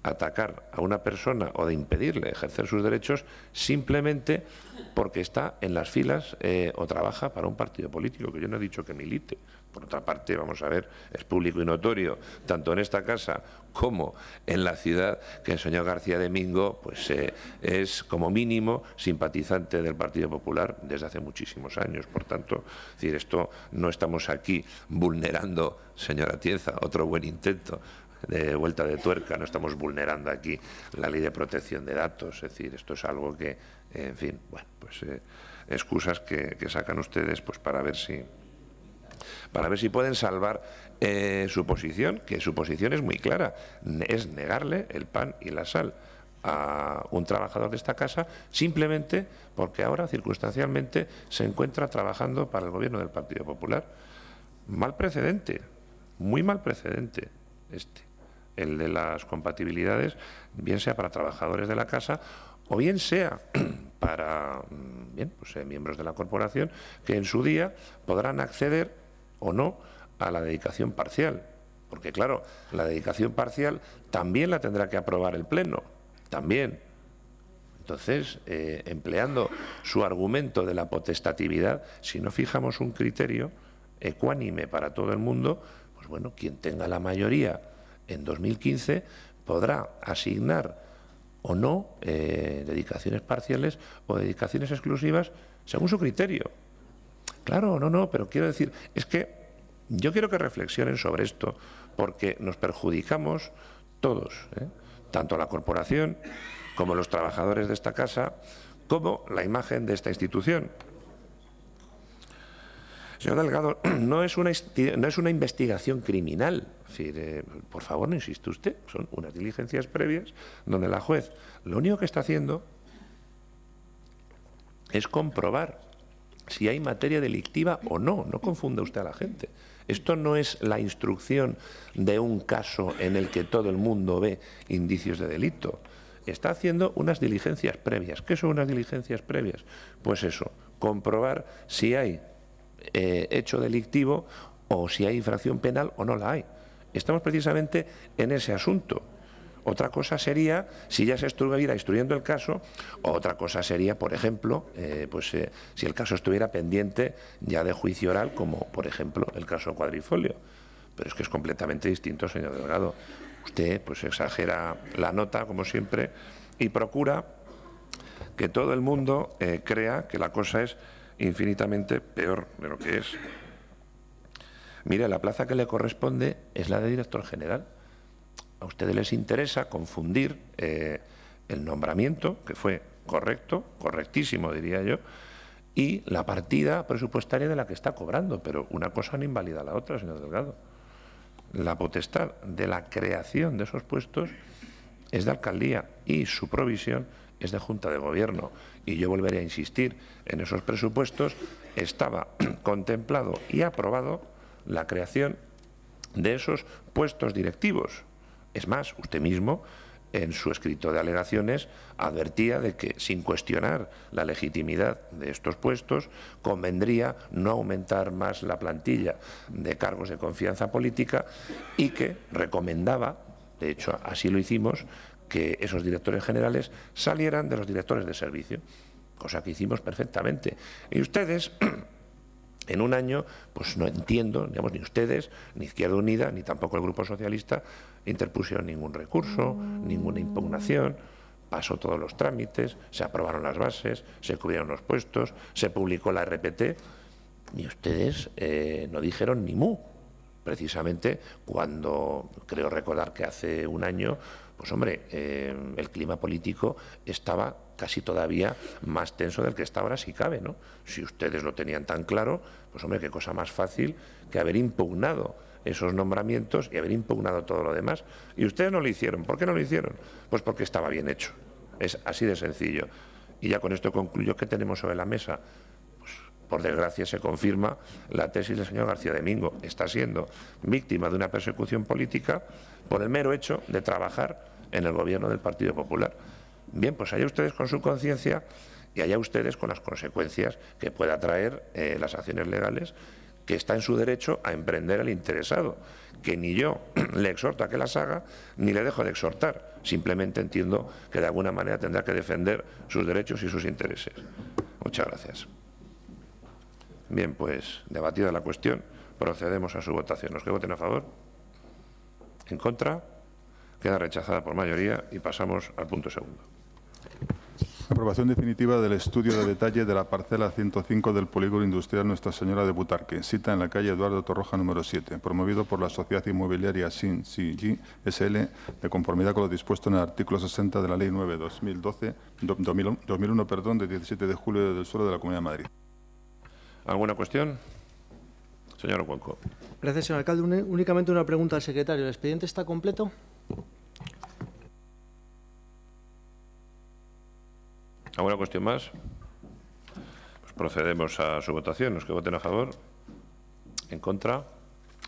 atacar a una persona o de impedirle ejercer sus derechos simplemente porque está en las filas o trabaja para un partido político, que yo no he dicho que milite. Por otra parte, vamos a ver, es público y notorio, tanto en esta casa como en la ciudad, que el señor García de Mingo pues, es como mínimo simpatizante del Partido Popular desde hace muchísimos años. Por tanto, es decir, esto no estamos aquí vulnerando, señora Tienza, otro buen intento de vuelta de tuerca, no estamos vulnerando aquí la ley de protección de datos, es decir, esto es algo que, en fin, bueno, pues excusas que sacan ustedes pues para ver si pueden salvar su posición, que su posición es muy clara, es negarle el pan y la sal a un trabajador de esta casa simplemente porque ahora circunstancialmente se encuentra trabajando para el gobierno del Partido Popular. Mal precedente, muy mal precedente el de las compatibilidades, bien sea para trabajadores de la casa o bien sea para miembros de la corporación que en su día podrán acceder o no a la dedicación parcial. Porque, claro, la dedicación parcial también la tendrá que aprobar el Pleno, también. Entonces, empleando su argumento de la potestatividad, si no fijamos un criterio ecuánime para todo el mundo, pues bueno, quien tenga la mayoría en 2015 podrá asignar o no dedicaciones parciales o dedicaciones exclusivas según su criterio. Claro, no, pero quiero decir, es que yo quiero que reflexionen sobre esto porque nos perjudicamos todos, tanto la corporación como los trabajadores de esta casa, como la imagen de esta institución. Señor Delgado, no es una investigación criminal. Es decir, por favor, no insiste usted. Son unas diligencias previas donde la juez lo único que está haciendo es comprobar si hay materia delictiva o no. No confunda usted a la gente. Esto no es la instrucción de un caso en el que todo el mundo ve indicios de delito. Está haciendo unas diligencias previas. ¿Qué son unas diligencias previas? Pues eso, comprobar si hay hecho delictivo o si hay infracción penal o no la hay. Estamos precisamente en ese asunto. Otra cosa sería si ya se estuviera instruyendo el caso, o otra cosa sería, por ejemplo, si el caso estuviera pendiente ya de juicio oral, como por ejemplo el caso Cuadrifolio. Pero es que es completamente distinto, señor Delgado. Usted pues exagera la nota, como siempre, y procura que todo el mundo crea que la cosa es infinitamente peor de lo que es. Mire, la plaza que le corresponde es la de director general. A ustedes les interesa confundir el nombramiento, que fue correcto, correctísimo diría yo, y la partida presupuestaria de la que está cobrando, pero una cosa no invalida la otra, señor Delgado. La potestad de la creación de esos puestos es de alcaldía y su provisión es de Junta de Gobierno. Y yo volveré a insistir, en esos presupuestos estaba contemplado y aprobado la creación de esos puestos directivos. Es más, usted mismo, en su escrito de alegaciones, advertía de que, sin cuestionar la legitimidad de estos puestos, convendría no aumentar más la plantilla de cargos de confianza política y que recomendaba, de hecho así lo hicimos, que esos directores generales salieran de los directores de servicio, cosa que hicimos perfectamente. Y ustedes, en un año, pues no entiendo, digamos, ni ustedes, ni Izquierda Unida, ni tampoco el Grupo Socialista interpusieron ningún recurso, ninguna impugnación, pasó todos los trámites, se aprobaron las bases, se cubrieron los puestos, se publicó la RPT, y ustedes no dijeron ni mu. precisamente cuando, creo recordar que hace un año, pues hombre, el clima político estaba casi todavía más tenso del que está ahora, si cabe, ¿no? Si ustedes lo tenían tan claro, pues hombre, qué cosa más fácil que haber impugnado esos nombramientos y haber impugnado todo lo demás. Y ustedes no lo hicieron. ¿Por qué no lo hicieron? Pues porque estaba bien hecho. Es así de sencillo. Y ya con esto concluyo. ¿Qué tenemos sobre la mesa? Pues, por desgracia, se confirma la tesis del señor García Domingo. Está siendo víctima de una persecución política por el mero hecho de trabajar en el gobierno del Partido Popular. Bien, pues allá ustedes con su conciencia y allá ustedes con las consecuencias que pueda traer las acciones legales, que está en su derecho a emprender el interesado, que ni yo le exhorto a que las haga, ni le dejo de exhortar. Simplemente entiendo que de alguna manera tendrá que defender sus derechos y sus intereses. Muchas gracias. Bien, pues debatida la cuestión, procedemos a su votación. Los que voten a favor, en contra, queda rechazada por mayoría y pasamos al punto segundo. Aprobación definitiva del estudio de detalle de la parcela 105 del polígono industrial Nuestra Señora de Butarque, cita en la calle Eduardo Torroja número 7, promovido por la Sociedad Inmobiliaria SIN-CG SL, de conformidad con lo dispuesto en el artículo 60 de la Ley 9/2001, de 17 de julio del suelo de la Comunidad de Madrid. ¿Alguna cuestión? Señor Cuenco. Gracias, señor alcalde. Únicamente una pregunta al secretario. ¿El expediente está completo? ¿Alguna cuestión más? Pues procedemos a su votación. Los que voten a favor, en contra,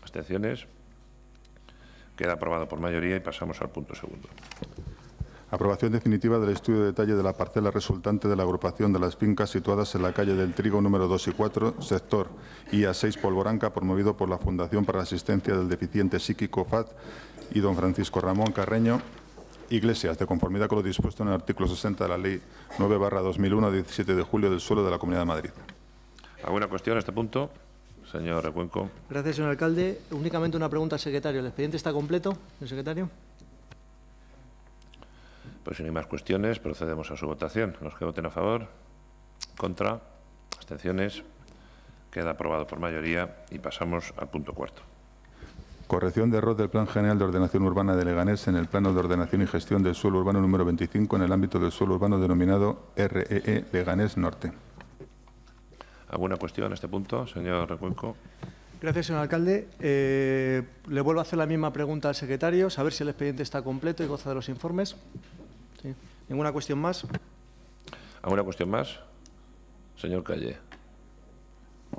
abstenciones, queda aprobado por mayoría y pasamos al punto segundo. Aprobación definitiva del estudio de detalle de la parcela resultante de la agrupación de las fincas situadas en la calle del Trigo número 2 y 4, sector IA6 Polvoranca, promovido por la Fundación para la Asistencia del Deficiente Psíquico FAD y don Francisco Ramón Carreño Iglesias, de conformidad con lo dispuesto en el artículo 60 de la Ley 9/2001, 17 de julio del suelo de la Comunidad de Madrid. ¿Alguna cuestión a este punto? Señor Recuenco. Gracias, señor alcalde. Únicamente una pregunta al secretario. ¿El expediente está completo, señor secretario? Pues si no hay más cuestiones, procedemos a su votación. Los que voten a favor, contra, abstenciones, queda aprobado por mayoría y pasamos al punto cuarto. Corrección de error del Plan General de Ordenación Urbana de Leganés en el Plano de Ordenación y Gestión del Suelo Urbano número 25 en el ámbito del suelo urbano denominado REE Leganés Norte. ¿Alguna cuestión a este punto, señor Recuenco? Gracias, señor alcalde. Le vuelvo a hacer la misma pregunta al secretario, saber si el expediente está completo y goza de los informes. Sí. ¿Ninguna cuestión más? ¿Alguna cuestión más? Señor Calle.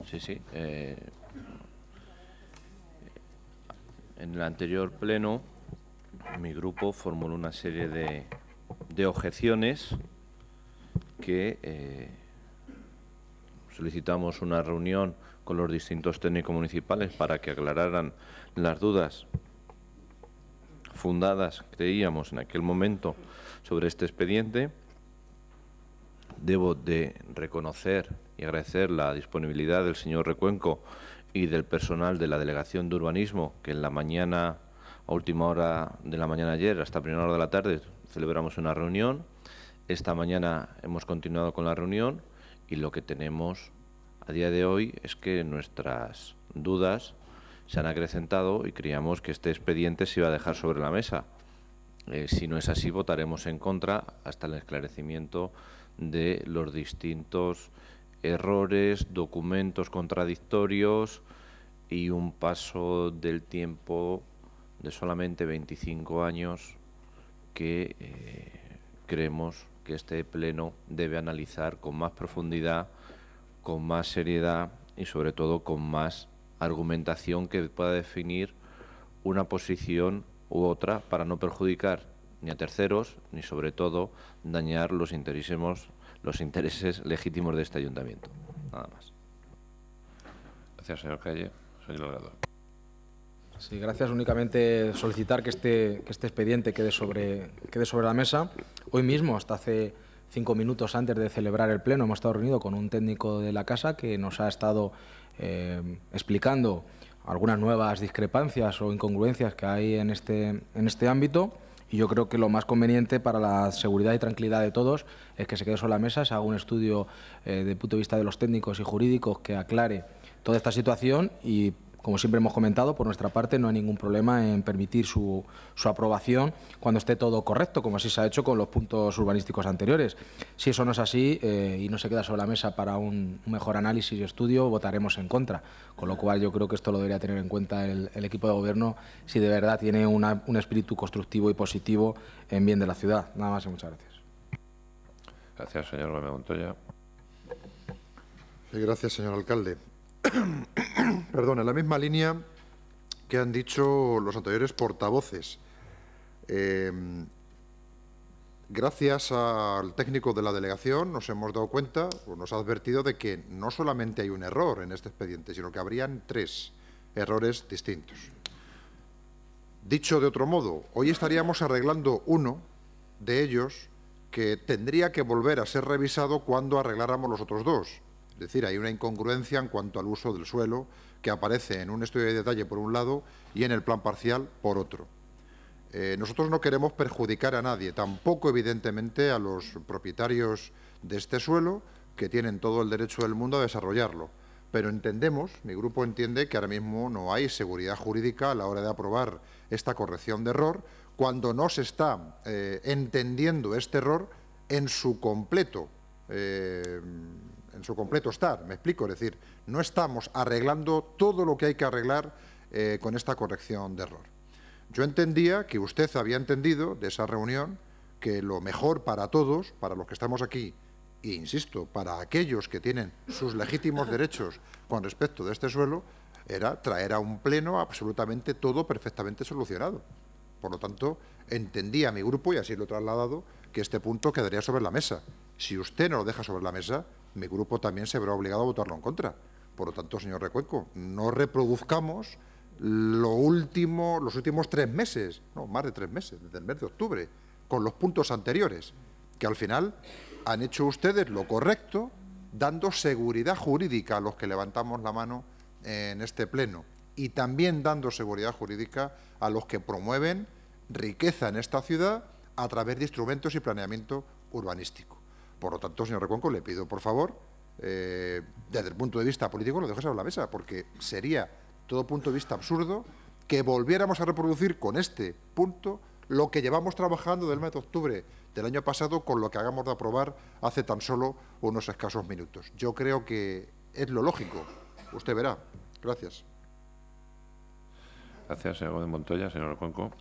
Sí, sí. En el anterior pleno, mi grupo formuló una serie de objeciones que solicitamos una reunión con los distintos técnicos municipales para que aclararan las dudas fundadas, creíamos, en aquel momento sobre este expediente. Debo de reconocer y agradecer la disponibilidad del señor Recuenco y del personal de la Delegación de Urbanismo, que en la mañana, a última hora de la mañana ayer, hasta primera hora de la tarde, celebramos una reunión. Esta mañana hemos continuado con la reunión y lo que tenemos a día de hoy es que nuestras dudas se han acrecentado y creíamos que este expediente se iba a dejar sobre la mesa. Si no es así, votaremos en contra hasta el esclarecimiento de los distintos errores, documentos contradictorios y un paso del tiempo de solamente 25 años que creemos que este pleno debe analizar con más profundidad, con más seriedad y sobre todo con más argumentación que pueda definir una posición u otra para no perjudicar ni a terceros ni sobre todo dañar los intereses legítimos de este ayuntamiento. Nada más. Gracias, señor Calle. Señor Delgado. Sí, gracias. Únicamente solicitar que este expediente quede sobre la mesa. Hoy mismo, hasta hace 5 minutos antes de celebrar el pleno, hemos estado reunidos con un técnico de la casa que nos ha estado explicando algunas nuevas discrepancias o incongruencias que hay en este ámbito. Y yo creo que lo más conveniente para la seguridad y tranquilidad de todos es que se quede sobre la mesa, se haga un estudio desde el punto de vista de los técnicos y jurídicos que aclare toda esta situación y como siempre hemos comentado, por nuestra parte no hay ningún problema en permitir su aprobación cuando esté todo correcto, como así se ha hecho con los puntos urbanísticos anteriores. Si eso no es así y no se queda sobre la mesa para un mejor análisis y estudio, votaremos en contra. Con lo cual yo creo que esto lo debería tener en cuenta el equipo de Gobierno si de verdad tiene un espíritu constructivo y positivo en bien de la ciudad. Nada más y muchas gracias. Gracias, señor Gómez Montoya. Gracias, señor alcalde. Perdón, en la misma línea que han dicho los anteriores portavoces. Gracias al técnico de la delegación nos hemos dado cuenta, o nos ha advertido de que no solamente hay un error en este expediente, sino que habrían 3 errores distintos. Dicho de otro modo, hoy estaríamos arreglando uno de ellos que tendría que volver a ser revisado cuando arregláramos los otros 2. Es decir, hay una incongruencia en cuanto al uso del suelo que aparece en un estudio de detalle por un lado y en el plan parcial por otro. Nosotros no queremos perjudicar a nadie, tampoco evidentemente a los propietarios de este suelo que tienen todo el derecho del mundo a desarrollarlo. Pero entendemos, mi grupo entiende que ahora mismo no hay seguridad jurídica a la hora de aprobar esta corrección de error cuando no se está entendiendo este error en su completo estar, me explico, es decir, no estamos arreglando todo lo que hay que arreglar con esta corrección de error. Yo entendía que usted había entendido de esa reunión que lo mejor para todos, para los que estamos aquí, e insisto, para aquellos que tienen sus legítimos derechos con respecto de este suelo, era traer a un pleno absolutamente todo perfectamente solucionado. Por lo tanto, entendía mi grupo, y así lo he trasladado, que este punto quedaría sobre la mesa. Si usted no lo deja sobre la mesa, mi grupo también se verá obligado a votarlo en contra. Por lo tanto, señor Recuenco, no reproduzcamos los últimos 3 meses, no, más de 3 meses, desde el mes de octubre, con los puntos anteriores, que al final han hecho ustedes lo correcto, dando seguridad jurídica a los que levantamos la mano en este pleno y también dando seguridad jurídica a los que promueven riqueza en esta ciudad a través de instrumentos y planeamiento urbanístico. Por lo tanto, señor Recuenco, le pido, por favor, desde el punto de vista político, lo deje sobre la mesa, porque sería todo punto de vista absurdo que volviéramos a reproducir con este punto lo que llevamos trabajando del mes de octubre del año pasado con lo que hagamos de aprobar hace tan solo unos escasos minutos. Yo creo que es lo lógico. Usted verá. Gracias. Gracias, señor Gómez Montoya. Señor Recuenco.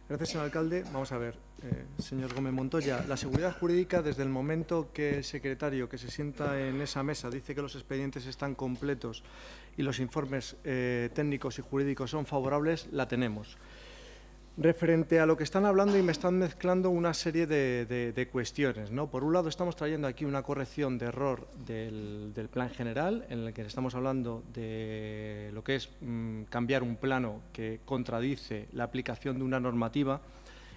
Gracias, señor alcalde. Vamos a ver, señor Gómez Montoya, la seguridad jurídica, desde el momento que el secretario que se sienta en esa mesa dice que los expedientes están completos y los informes técnicos y jurídicos son favorables, la tenemos. Referente a lo que están hablando y me están mezclando una serie de cuestiones, ¿no? Por un lado, estamos trayendo aquí una corrección de error del plan general, en el que estamos hablando de lo que es cambiar un plano que contradice la aplicación de una normativa,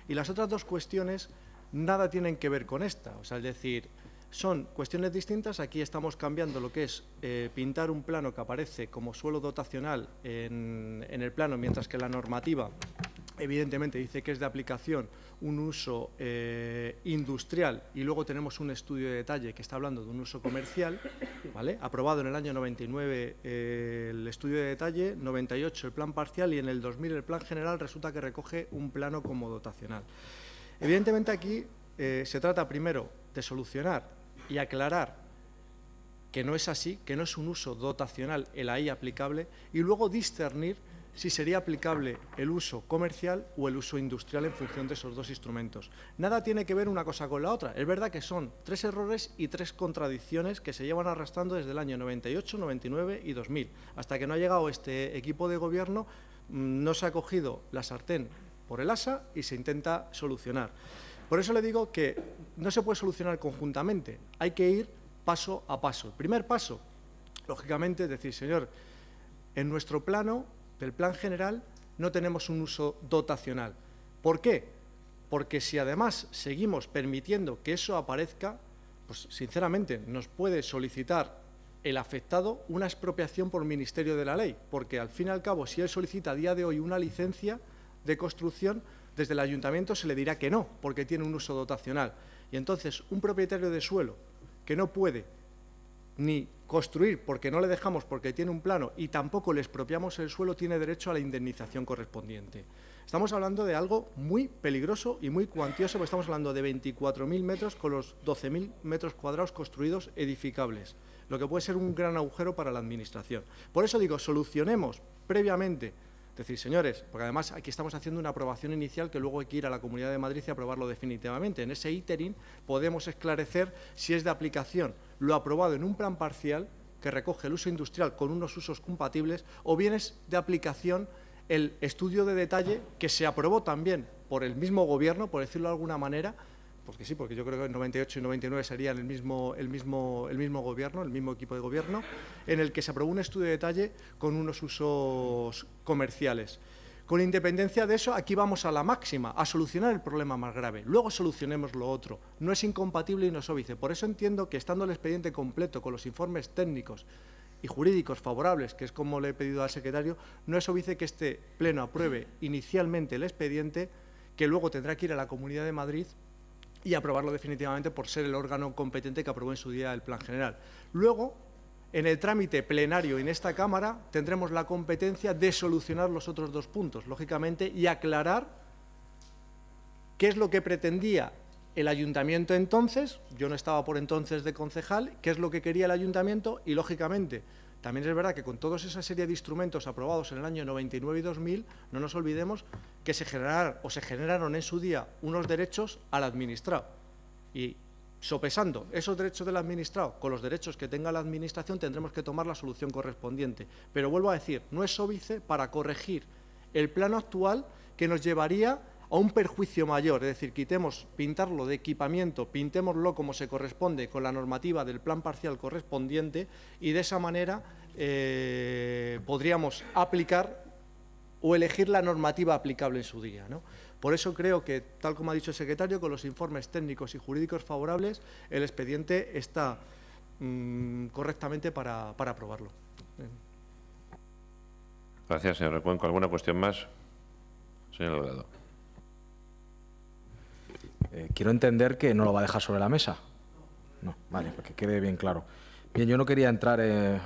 y las otras 2 cuestiones nada tienen que ver con esta. O sea, es decir, son cuestiones distintas. Aquí estamos cambiando lo que es pintar un plano que aparece como suelo dotacional en el plano, mientras que la normativa evidentemente dice que es de aplicación un uso industrial, y luego tenemos un estudio de detalle que está hablando de un uso comercial, ¿vale? Aprobado en el año 99 el estudio de detalle, 98 el plan parcial y en el 2000 el plan general resulta que recoge un plano como dotacional. Evidentemente aquí se trata primero de solucionar y aclarar que no es así, que no es un uso dotacional el ahí aplicable, y luego discernir si sería aplicable el uso comercial o el uso industrial en función de esos 2 instrumentos. Nada tiene que ver una cosa con la otra. Es verdad que son 3 errores y 3 contradicciones que se llevan arrastrando desde el año 98, 99 y 2000. Hasta que no ha llegado este equipo de gobierno, no se ha cogido la sartén por el asa y se intenta solucionar. Por eso le digo que no se puede solucionar conjuntamente, hay que ir paso a paso. El primer paso, lógicamente, es decir, señor, en nuestro plano del plan general no tenemos un uso dotacional. ¿Por qué? Porque si además seguimos permitiendo que eso aparezca, pues sinceramente nos puede solicitar el afectado una expropiación por Ministerio de la Ley, porque al fin y al cabo, si él solicita a día de hoy una licencia de construcción, desde el ayuntamiento se le dirá que no, porque tiene un uso dotacional. Y entonces un propietario de suelo que no puede ni construir porque no le dejamos porque tiene un plano y tampoco le expropiamos el suelo, tiene derecho a la indemnización correspondiente. Estamos hablando de algo muy peligroso y muy cuantioso, porque estamos hablando de 24.000 metros con los 12.000 metros cuadrados construidos edificables, lo que puede ser un gran agujero para la Administración. Por eso digo, solucionemos previamente. Es decir, señores, porque además aquí estamos haciendo una aprobación inicial que luego hay que ir a la Comunidad de Madrid y aprobarlo definitivamente. En ese iterín podemos esclarecer si es de aplicación lo aprobado en un plan parcial que recoge el uso industrial con unos usos compatibles o bien es de aplicación el estudio de detalle que se aprobó también por el mismo Gobierno, por decirlo de alguna manera, porque sí, porque yo creo que en 98 y 99 serían el mismo Gobierno, el mismo equipo de Gobierno, en el que se aprobó un estudio de detalle con unos usos comerciales. Con independencia de eso, aquí vamos a la máxima, a solucionar el problema más grave. Luego solucionemos lo otro. No es incompatible y no es óbice. Por eso entiendo que, estando el expediente completo con los informes técnicos y jurídicos favorables, que es como le he pedido al secretario, no es óbice que este Pleno apruebe inicialmente el expediente, que luego tendrá que ir a la Comunidad de Madrid y aprobarlo definitivamente por ser el órgano competente que aprobó en su día el Plan General. Luego, en el trámite plenario en esta Cámara, tendremos la competencia de solucionar los otros dos puntos, lógicamente, y aclarar qué es lo que pretendía el Ayuntamiento entonces. Yo no estaba por entonces de concejal, qué es lo que quería el Ayuntamiento y, lógicamente, también es verdad que con toda esa serie de instrumentos aprobados en el año 99 y 2000, no nos olvidemos que se generaron en su día unos derechos al administrado. Y sopesando esos derechos del administrado con los derechos que tenga la Administración, tendremos que tomar la solución correspondiente. Pero vuelvo a decir, no es óbice para corregir el plano actual que nos llevaría a un perjuicio mayor, es decir, pintarlo de equipamiento, pintémoslo como se corresponde con la normativa del plan parcial correspondiente y de esa manera podríamos aplicar o elegir la normativa aplicable en su día, ¿no? Por eso creo que, tal como ha dicho el secretario, con los informes técnicos y jurídicos favorables, el expediente está correctamente para aprobarlo. Gracias, señor Recuenco. ¿Alguna cuestión más? Señor Delgado. Quiero entender que no lo va a dejar sobre la mesa. No, vale, para que quede bien claro. Bien, yo no quería entrar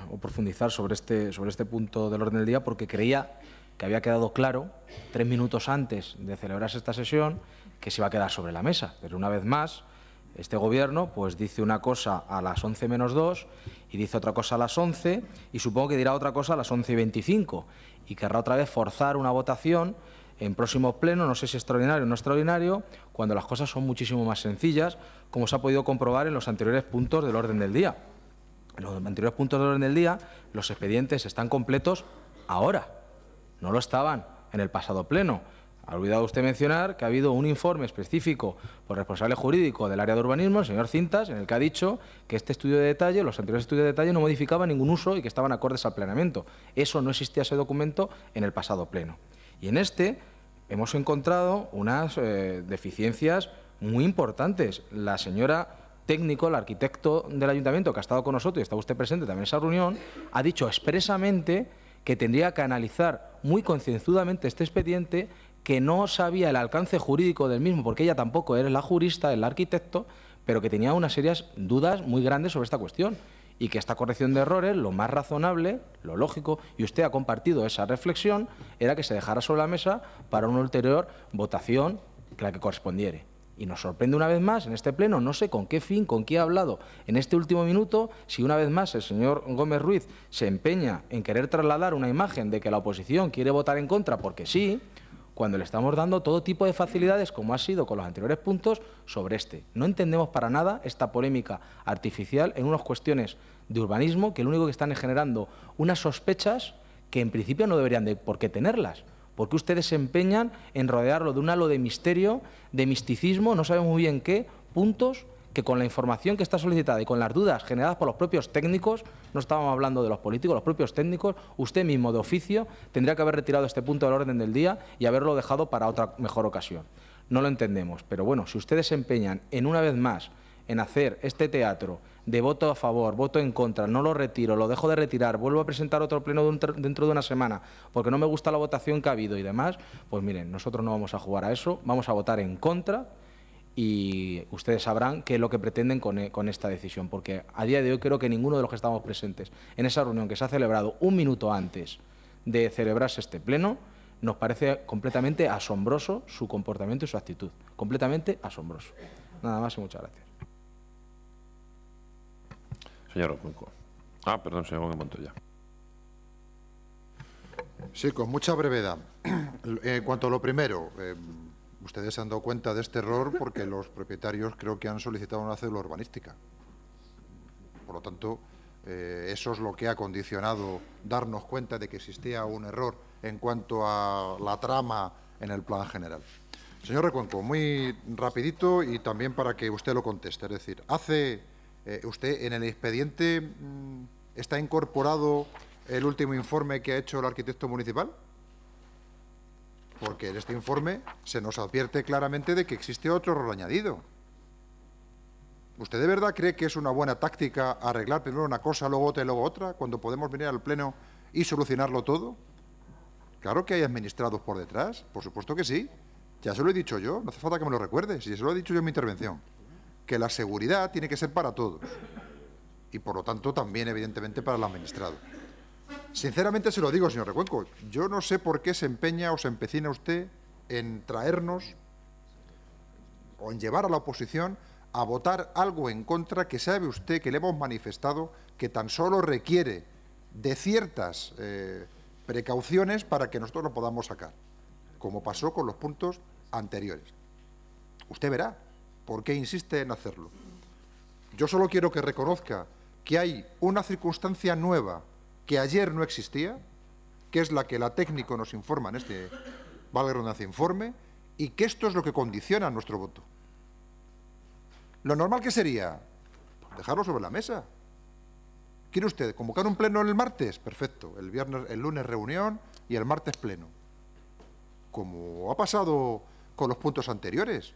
o profundizar sobre este punto del orden del día porque creía que había quedado claro 3 minutos antes de celebrarse esta sesión que se iba a quedar sobre la mesa. Pero una vez más, este Gobierno pues dice una cosa a las 11 menos 2 y dice otra cosa a las 11 y supongo que dirá otra cosa a las 11:25 y querrá otra vez forzar una votación en próximo pleno, no sé si extraordinario o no extraordinario, cuando las cosas son muchísimo más sencillas, como se ha podido comprobar en los anteriores puntos del orden del día. En los anteriores puntos del orden del día, los expedientes están completos ahora, no lo estaban en el pasado pleno. Ha olvidado usted mencionar que ha habido un informe específico por el responsable jurídico del área de urbanismo, el señor Cintas, en el que ha dicho que este estudio de detalle, los anteriores estudios de detalle, no modificaban ningún uso y que estaban acordes al planeamiento. Eso no existía, ese documento, en el pasado pleno. Y en este hemos encontrado unas deficiencias muy importantes. La señora técnico, el arquitecto del Ayuntamiento, que ha estado con nosotros y está usted presente también en esa reunión, ha dicho expresamente que tendría que analizar muy concienzudamente este expediente, que no sabía el alcance jurídico del mismo, porque ella tampoco era la jurista, el arquitecto, pero que tenía unas serias dudas muy grandes sobre esta cuestión y que esta corrección de errores, lo más razonable, lo lógico, y usted ha compartido esa reflexión, era que se dejara sobre la mesa para una ulterior votación que la que correspondiere. Y nos sorprende una vez más en este pleno, no sé con qué fin, con qué ha hablado en este último minuto, si una vez más el señor Gómez Ruiz se empeña en querer trasladar una imagen de que la oposición quiere votar en contra porque sí, cuando le estamos dando todo tipo de facilidades, como ha sido con los anteriores puntos, sobre este. No entendemos para nada esta polémica artificial en unas cuestiones de urbanismo que lo único que están es generando unas sospechas que en principio no deberían de por qué tenerlas. Porque ustedes se empeñan en rodearlo de un halo de misterio, de misticismo, no sabemos muy bien qué, puntos que con la información que está solicitada y con las dudas generadas por los propios técnicos, no estábamos hablando de los políticos, los propios técnicos, usted mismo de oficio tendría que haber retirado este punto del orden del día y haberlo dejado para otra mejor ocasión. No lo entendemos, pero bueno, si ustedes se empeñan en una vez más en hacer este teatro de voto a favor, voto en contra, no lo retiro, lo dejo de retirar, vuelvo a presentar otro pleno dentro de una semana porque no me gusta la votación que ha habido y demás, pues miren, nosotros no vamos a jugar a eso, vamos a votar en contra y ustedes sabrán qué es lo que pretenden con esta decisión, porque a día de hoy creo que ninguno de los que estamos presentes en esa reunión que se ha celebrado un minuto antes de celebrarse este pleno, nos parece completamente asombroso su comportamiento y su actitud. Completamente asombroso. Nada más y muchas gracias. Señor Cuenco. Perdón, señor Gómez Montoya. Sí, con mucha brevedad. En cuanto a lo primero, ustedes se han dado cuenta de este error porque los propietarios creo que han solicitado una cédula urbanística. Por lo tanto, eso es lo que ha condicionado darnos cuenta de que existía un error en cuanto a la trama en el plan general. Señor Recuenco, muy rapidito y también para que usted lo conteste. Es decir, usted en el expediente está incorporado el último informe que ha hecho el arquitecto municipal, porque en este informe se nos advierte claramente de que existe otro error añadido. ¿Usted de verdad cree que es una buena táctica arreglar primero una cosa, luego otra y luego otra, cuando podemos venir al Pleno y solucionarlo todo? Claro que hay administrados por detrás, por supuesto que sí. Ya se lo he dicho yo, no hace falta que me lo recuerde, si se lo he dicho yo en mi intervención, que la seguridad tiene que ser para todos y, por lo tanto, también, evidentemente, para el administrado. Sinceramente se lo digo, señor Recuenco, yo no sé por qué se empeña o se empecina usted en traernos o en llevar a la oposición a votar algo en contra que sabe usted que le hemos manifestado que tan solo requiere de ciertas precauciones para que nosotros lo podamos sacar, como pasó con los puntos anteriores. Usted verá por qué insiste en hacerlo. Yo solo quiero que reconozca que hay una circunstancia nueva que ayer no existía, que es la que la técnico nos informa en este, valga la redundancia, informe, y que esto es lo que condiciona nuestro voto. Lo normal que sería dejarlo sobre la mesa. ¿Quiere usted convocar un pleno el martes? Perfecto. El lunes reunión y el martes pleno. Como ha pasado con los puntos anteriores.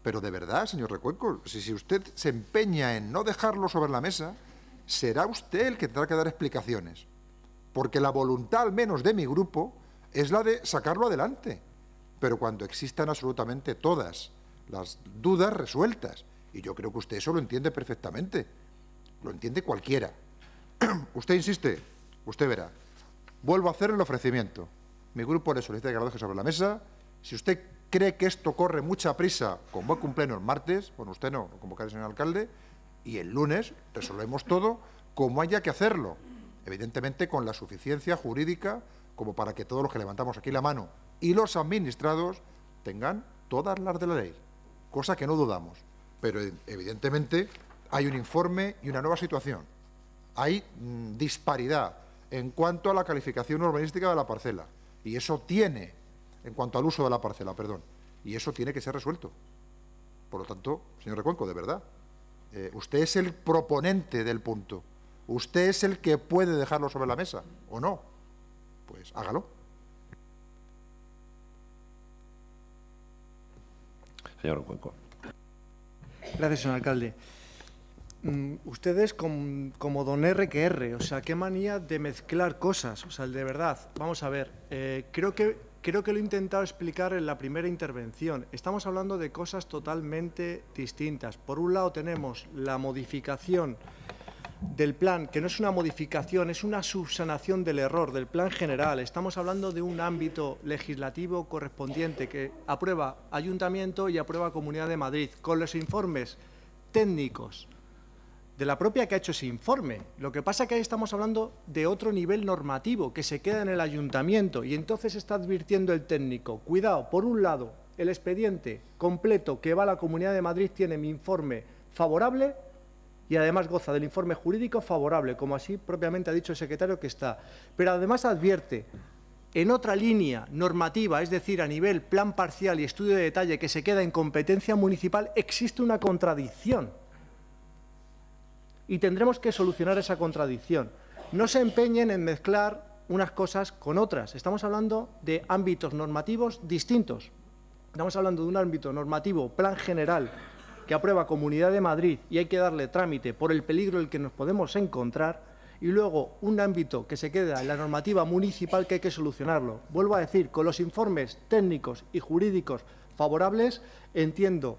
Pero de verdad, señor Recuenco, si usted se empeña en no dejarlo sobre la mesa, será usted el que tendrá que dar explicaciones. Porque la voluntad, al menos de mi grupo, es la de sacarlo adelante. Pero cuando existan absolutamente todas las dudas resueltas. Y yo creo que usted eso lo entiende perfectamente. Lo entiende cualquiera. Usted insiste, usted verá. Vuelvo a hacer el ofrecimiento. Mi grupo le solicita que lo deje sobre la mesa. Si usted cree que esto corre mucha prisa, convoque un pleno el martes, bueno, usted no, lo convocará el señor alcalde, y el lunes resolvemos todo como haya que hacerlo. Evidentemente con la suficiencia jurídica como para que todos los que levantamos aquí la mano y los administrados tengan todas las de la ley, cosa que no dudamos. Pero evidentemente hay un informe y una nueva situación. Hay disparidad en cuanto a la calificación urbanística de la parcela. Y eso tiene, en cuanto al uso de la parcela, perdón. Y eso tiene que ser resuelto. Por lo tanto, señor Recuenco, de verdad, usted es el proponente del punto. Usted es el que puede dejarlo sobre la mesa, ¿o no? Pues hágalo. Señor Recuenco. Gracias, señor alcalde. Ustedes como don R que R, o sea, qué manía de mezclar cosas, o sea, de verdad. Vamos a ver, creo que lo he intentado explicar en la primera intervención. Estamos hablando de cosas totalmente distintas. Por un lado tenemos la modificación del plan, que no es una modificación, es una subsanación del error del plan general. Estamos hablando de un ámbito legislativo correspondiente que aprueba Ayuntamiento y aprueba Comunidad de Madrid, con los informes técnicos de la propia que ha hecho ese informe. Lo que pasa es que ahí estamos hablando de otro nivel normativo que se queda en el Ayuntamiento y entonces está advirtiendo el técnico, cuidado, por un lado, el expediente completo que va a la Comunidad de Madrid tiene mi informe favorable y además goza del informe jurídico favorable, como así propiamente ha dicho el secretario que está. Pero además advierte, en otra línea normativa, es decir, a nivel plan parcial y estudio de detalle que se queda en competencia municipal, existe una contradicción. Y tendremos que solucionar esa contradicción. No se empeñen en mezclar unas cosas con otras. Estamos hablando de ámbitos normativos distintos. Estamos hablando de un ámbito normativo, plan general, que aprueba Comunidad de Madrid y hay que darle trámite por el peligro en el que nos podemos encontrar, y luego un ámbito que se queda en la normativa municipal que hay que solucionarlo. Vuelvo a decir, con los informes técnicos y jurídicos favorables, entiendo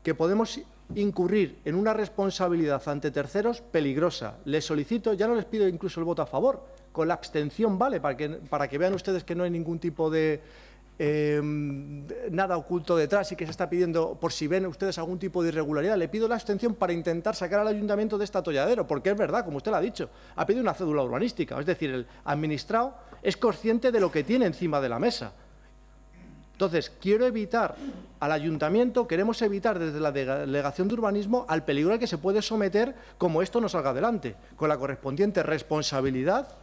que podemos incurrir en una responsabilidad ante terceros peligrosa. Les solicito, ya no les pido incluso el voto a favor, con la abstención vale, para que vean ustedes que no hay ningún tipo de nada oculto detrás y que se está pidiendo, por si ven ustedes algún tipo de irregularidad, le pido la abstención para intentar sacar al ayuntamiento de este atolladero, porque es verdad, como usted lo ha dicho, ha pedido una cédula urbanística, es decir, el administrado es consciente de lo que tiene encima de la mesa. Entonces, quiero evitar al ayuntamiento, queremos evitar desde la delegación de urbanismo al peligro al que se puede someter como esto no salga adelante, con la correspondiente responsabilidad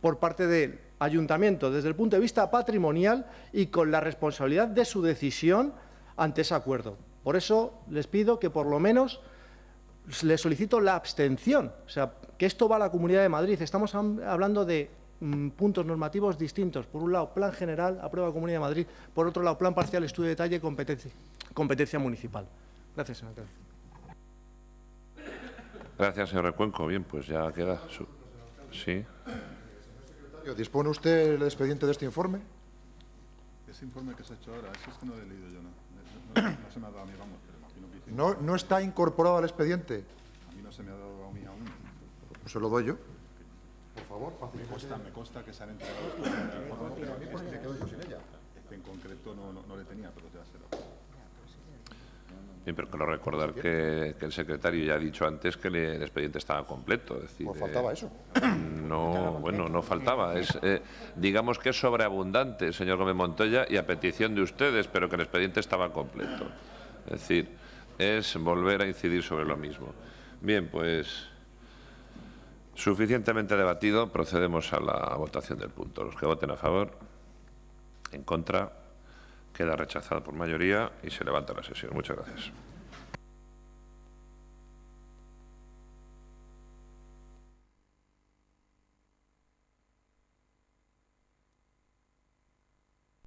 por parte del ayuntamiento desde el punto de vista patrimonial y con la responsabilidad de su decisión ante ese acuerdo. Por eso les pido que por lo menos les solicito la abstención, o sea, que esto va a la Comunidad de Madrid. Estamos hablando de puntos normativos distintos. Por un lado, plan general, aprueba la Comunidad de Madrid. Por otro lado, plan parcial, estudio de detalle, competencia municipal. Gracias, señor alcalde. Gracias, señor Recuenco. Bien, pues ya queda. Sí. ¿Dispone usted el expediente de este informe? Ese informe que se ha hecho ahora, ese es que no lo he leído yo, no se me ha dado a mí, vamos, pero imagino que... ¿No está incorporado al expediente? A mí no se me ha dado a mí aún. Pues se lo doy yo. Por favor, me consta que se han entregado. Este en concreto no le tenía, pero ya se lo... Bien, pero quiero recordar que el secretario ya ha dicho antes que el expediente estaba completo. Es decir, Pues faltaba eso. No, bueno, no faltaba. Digamos que es sobreabundante, señor Gómez Montoya, y a petición de ustedes, pero que el expediente estaba completo. Es decir, es volver a incidir sobre lo mismo. Bien, pues suficientemente debatido, procedemos a la votación del punto. Los que voten a favor, en contra, queda rechazado por mayoría y se levanta la sesión. Muchas gracias.